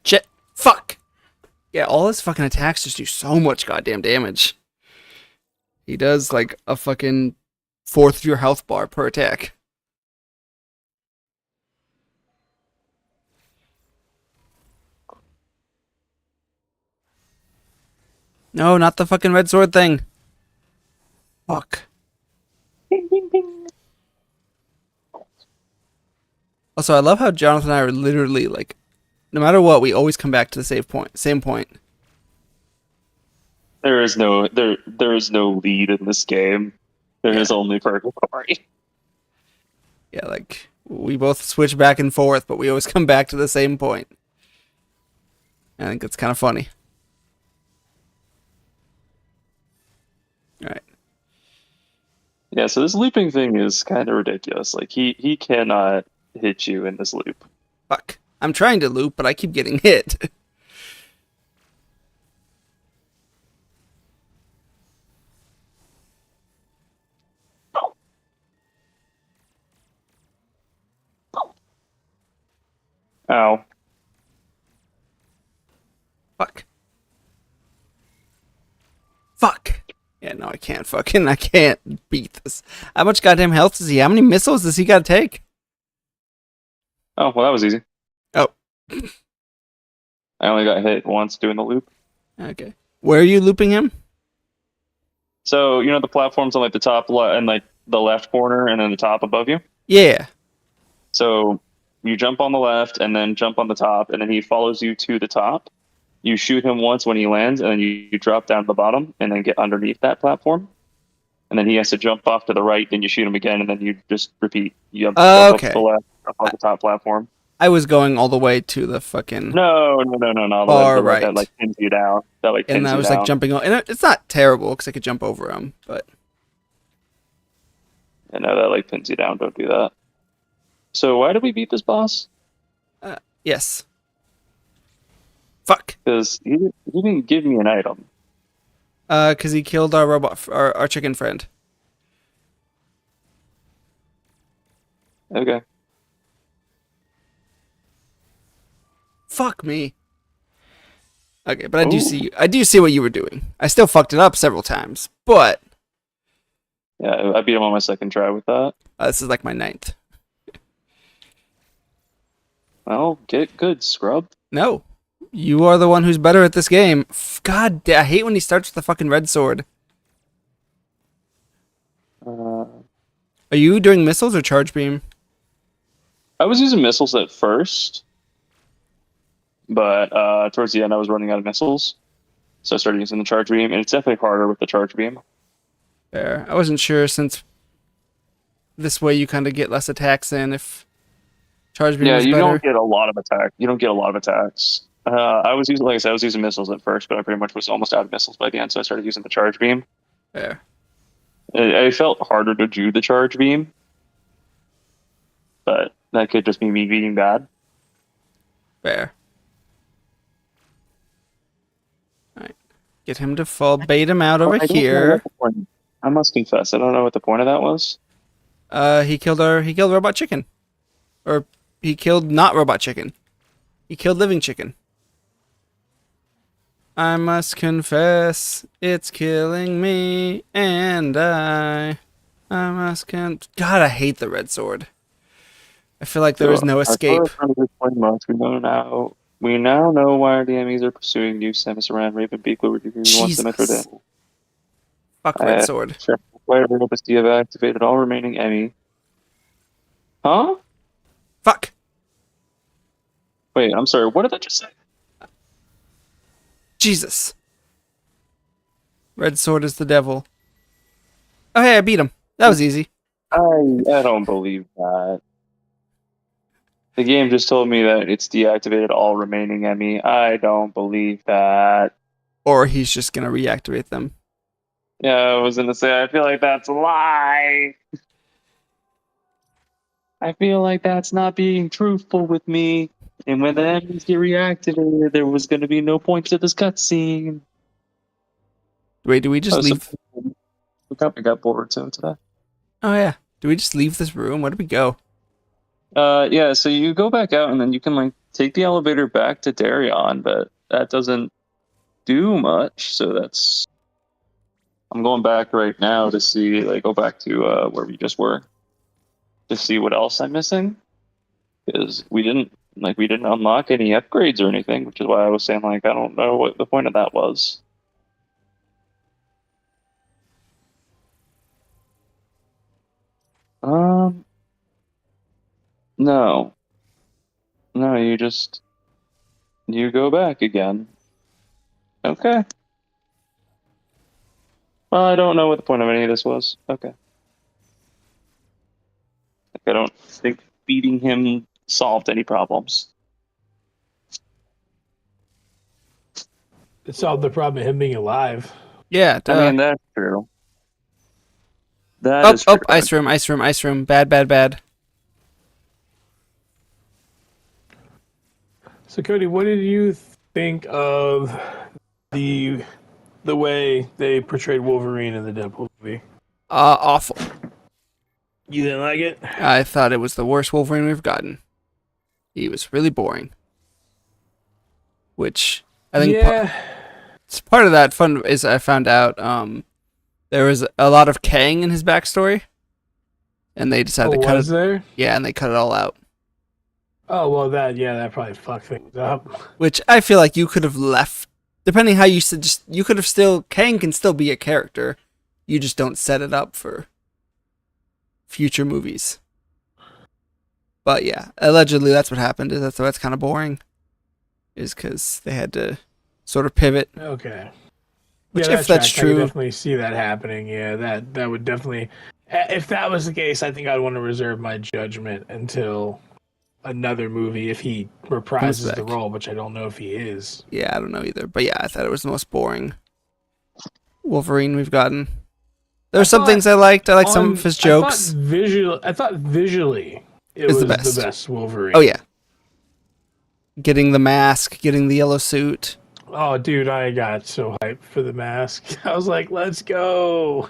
S2: Shit. Fuck. Yeah, all his fucking attacks just do so much goddamn damage. He does like a fucking fourth of your health bar per attack. No, not the fucking red sword thing. Fuck.
S1: Ding, ding, ding.
S2: Also, I love how Jonathan and I are literally like, no matter what, we always come back to the same point.
S1: There is no lead in this game. There is only purgatory.
S2: Yeah, like we both switch back and forth, but we always come back to the same point. I think it's kind of funny. All right.
S1: Yeah, so this looping thing is kind of ridiculous. Like he cannot hit you in this loop.
S2: Fuck. I'm trying to loop, but I keep getting hit.
S1: Ow.
S2: Fuck. Fuck. Yeah, no, I can't beat this. How much goddamn health does he? How many missiles does he gotta take?
S1: Oh, well, that was easy.
S2: Oh.
S1: I only got hit once doing the loop.
S2: Okay. Where are you looping him?
S1: So you know the platforms on like the top and like the left corner, and then the top above you.
S2: Yeah.
S1: So you jump on the left, and then jump on the top, and then he follows you to the top. You shoot him once when he lands, and then you drop down to the bottom, and then get underneath that platform. And then he has to jump off to the right, then you shoot him again, and then you just repeat. You jump up to the left, up on the top platform.
S2: I was going all the way to the fucking
S1: No.
S2: far right.
S1: That like pins you down. That like pins
S2: and I was
S1: you down.
S2: like jumping on, and it's not terrible because I could jump over him, but
S1: I know that like pins you down. Don't do that. So why did we beat this boss?
S2: yes. Fuck.
S1: Because he didn't give me an item.
S2: Because he killed our robot, our chicken friend.
S1: Okay.
S2: Fuck me. Okay, but I do see what you were doing. I still fucked it up several times, but
S1: yeah, I beat him on my second try with that.
S2: This is like my 9th.
S1: Well, get good, scrub.
S2: No, you are the one who's better at this game. God, I hate when he starts with the fucking red sword. Are you doing missiles or charge beam?
S1: I was using missiles at first, but towards the end I was running out of missiles, so I started using the charge beam, and it's definitely harder with the charge beam.
S2: Fair. I wasn't sure since this way you kind of get less attacks in if charge beam is better.
S1: Yeah, you don't get a lot of attack. You don't get a lot of attacks. I was using, like I said, I was using missiles at first, but I pretty much was almost out of missiles by the end, so I started using the charge beam.
S2: Fair.
S1: It felt harder to do the charge beam, but that could just be me being bad.
S2: Fair. Alright. Get him to fall. Bait him out over here.
S1: I must confess, I don't know what the point of that was.
S2: He killed robot chicken. Or he killed not robot chicken. He killed living chicken. I must confess, it's killing me, and I must God, I hate the red sword. I feel like there is no escape.
S1: We now know why the enemies are pursuing you, Samus Aran, Ravenbeak, Liberty, wants the Metroid.
S2: Fuck red sword.
S1: Player Opus, you have activated all remaining Emmy. Huh?
S2: Fuck.
S1: Wait, I'm sorry, what did I just say?
S2: Jesus. Red sword is the devil. Oh hey, I beat him. That was easy.
S1: I don't believe that. The game just told me that it's deactivated all remaining Emmy. I don't believe that.
S2: Or he's just gonna reactivate them.
S1: Yeah, I was gonna say, I feel like that's a lie. I feel like that's not being truthful with me. And when the enemies get reactivated, there was gonna be no point to this cutscene.
S2: Wait, do we just leave?
S1: I got bored today.
S2: Oh yeah. Do we just leave this room? Where do we go?
S1: Yeah, so you go back out and then you can like take the elevator back to Darien, but that doesn't do much, so that's I'm going back right now to see, like, go back to where we just were to see what else I'm missing, because we didn't unlock any upgrades or anything, which is why I was saying, like, I don't know what the point of that was. No, you go back again. Okay. Well, I don't know what the point of any of this was. Okay. I don't think beating him solved any problems.
S3: It solved the problem of him being alive.
S2: Yeah,
S1: I mean, that's true. That is true.
S2: Ice room. Bad.
S3: So, Cody, what did you think of the way they portrayed Wolverine in the Deadpool movie?
S2: Awful.
S3: You didn't like it?
S2: I thought it was the worst Wolverine we've gotten. He was really boring. Which I think part of that fun is I found out there was a lot of Kang in his backstory, and they decided to cut it.
S3: There?
S2: Yeah, and they cut it all out.
S3: Oh well, that probably fucked things up.
S2: Which I feel like you could have left, depending how you said. You could have still Kang can still be a character, You just don't set it up for future movies. But yeah, allegedly that's what happened. That's why it's kind of boring. Is because they had to sort of pivot.
S3: Okay.
S2: Which,
S3: yeah,
S2: if that's
S3: tracks. I
S2: true,
S3: could definitely see that happening. Yeah, that would definitely. If that was the case, I think I'd want to reserve my judgment until another movie if he reprises the
S2: back.
S3: role, which I don't know if he is.
S2: Yeah, I don't know either. But yeah, I thought it was the most boring Wolverine we've gotten. There's some things I liked. I liked some of his jokes.
S3: I thought visually it was the best Wolverine.
S2: Oh yeah. Getting the mask, getting the yellow suit.
S3: Oh, dude, I got so hyped for the mask. I was like, let's go.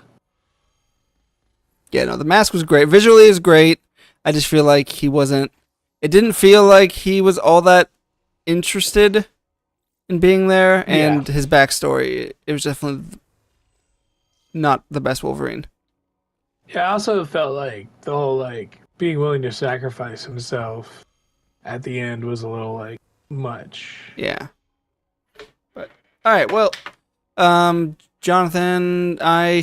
S2: Yeah, no, the mask was great. Visually is great. I just feel like he wasn't... It didn't feel like he was all that interested in being there. And his backstory, it was definitely not the best Wolverine.
S3: Yeah, I also felt like the whole, like, being willing to sacrifice himself at the end was a little, like, much.
S2: Yeah. But all right, well, Jonathan, I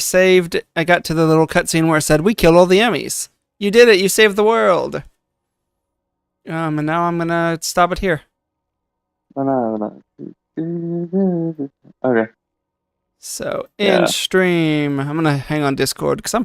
S2: got to the little cutscene where it said we killed all the Emmys. You did it. You saved the world. And now I'm gonna stop it here.
S1: Okay.
S2: So in stream, I'm gonna hang on Discord because I'm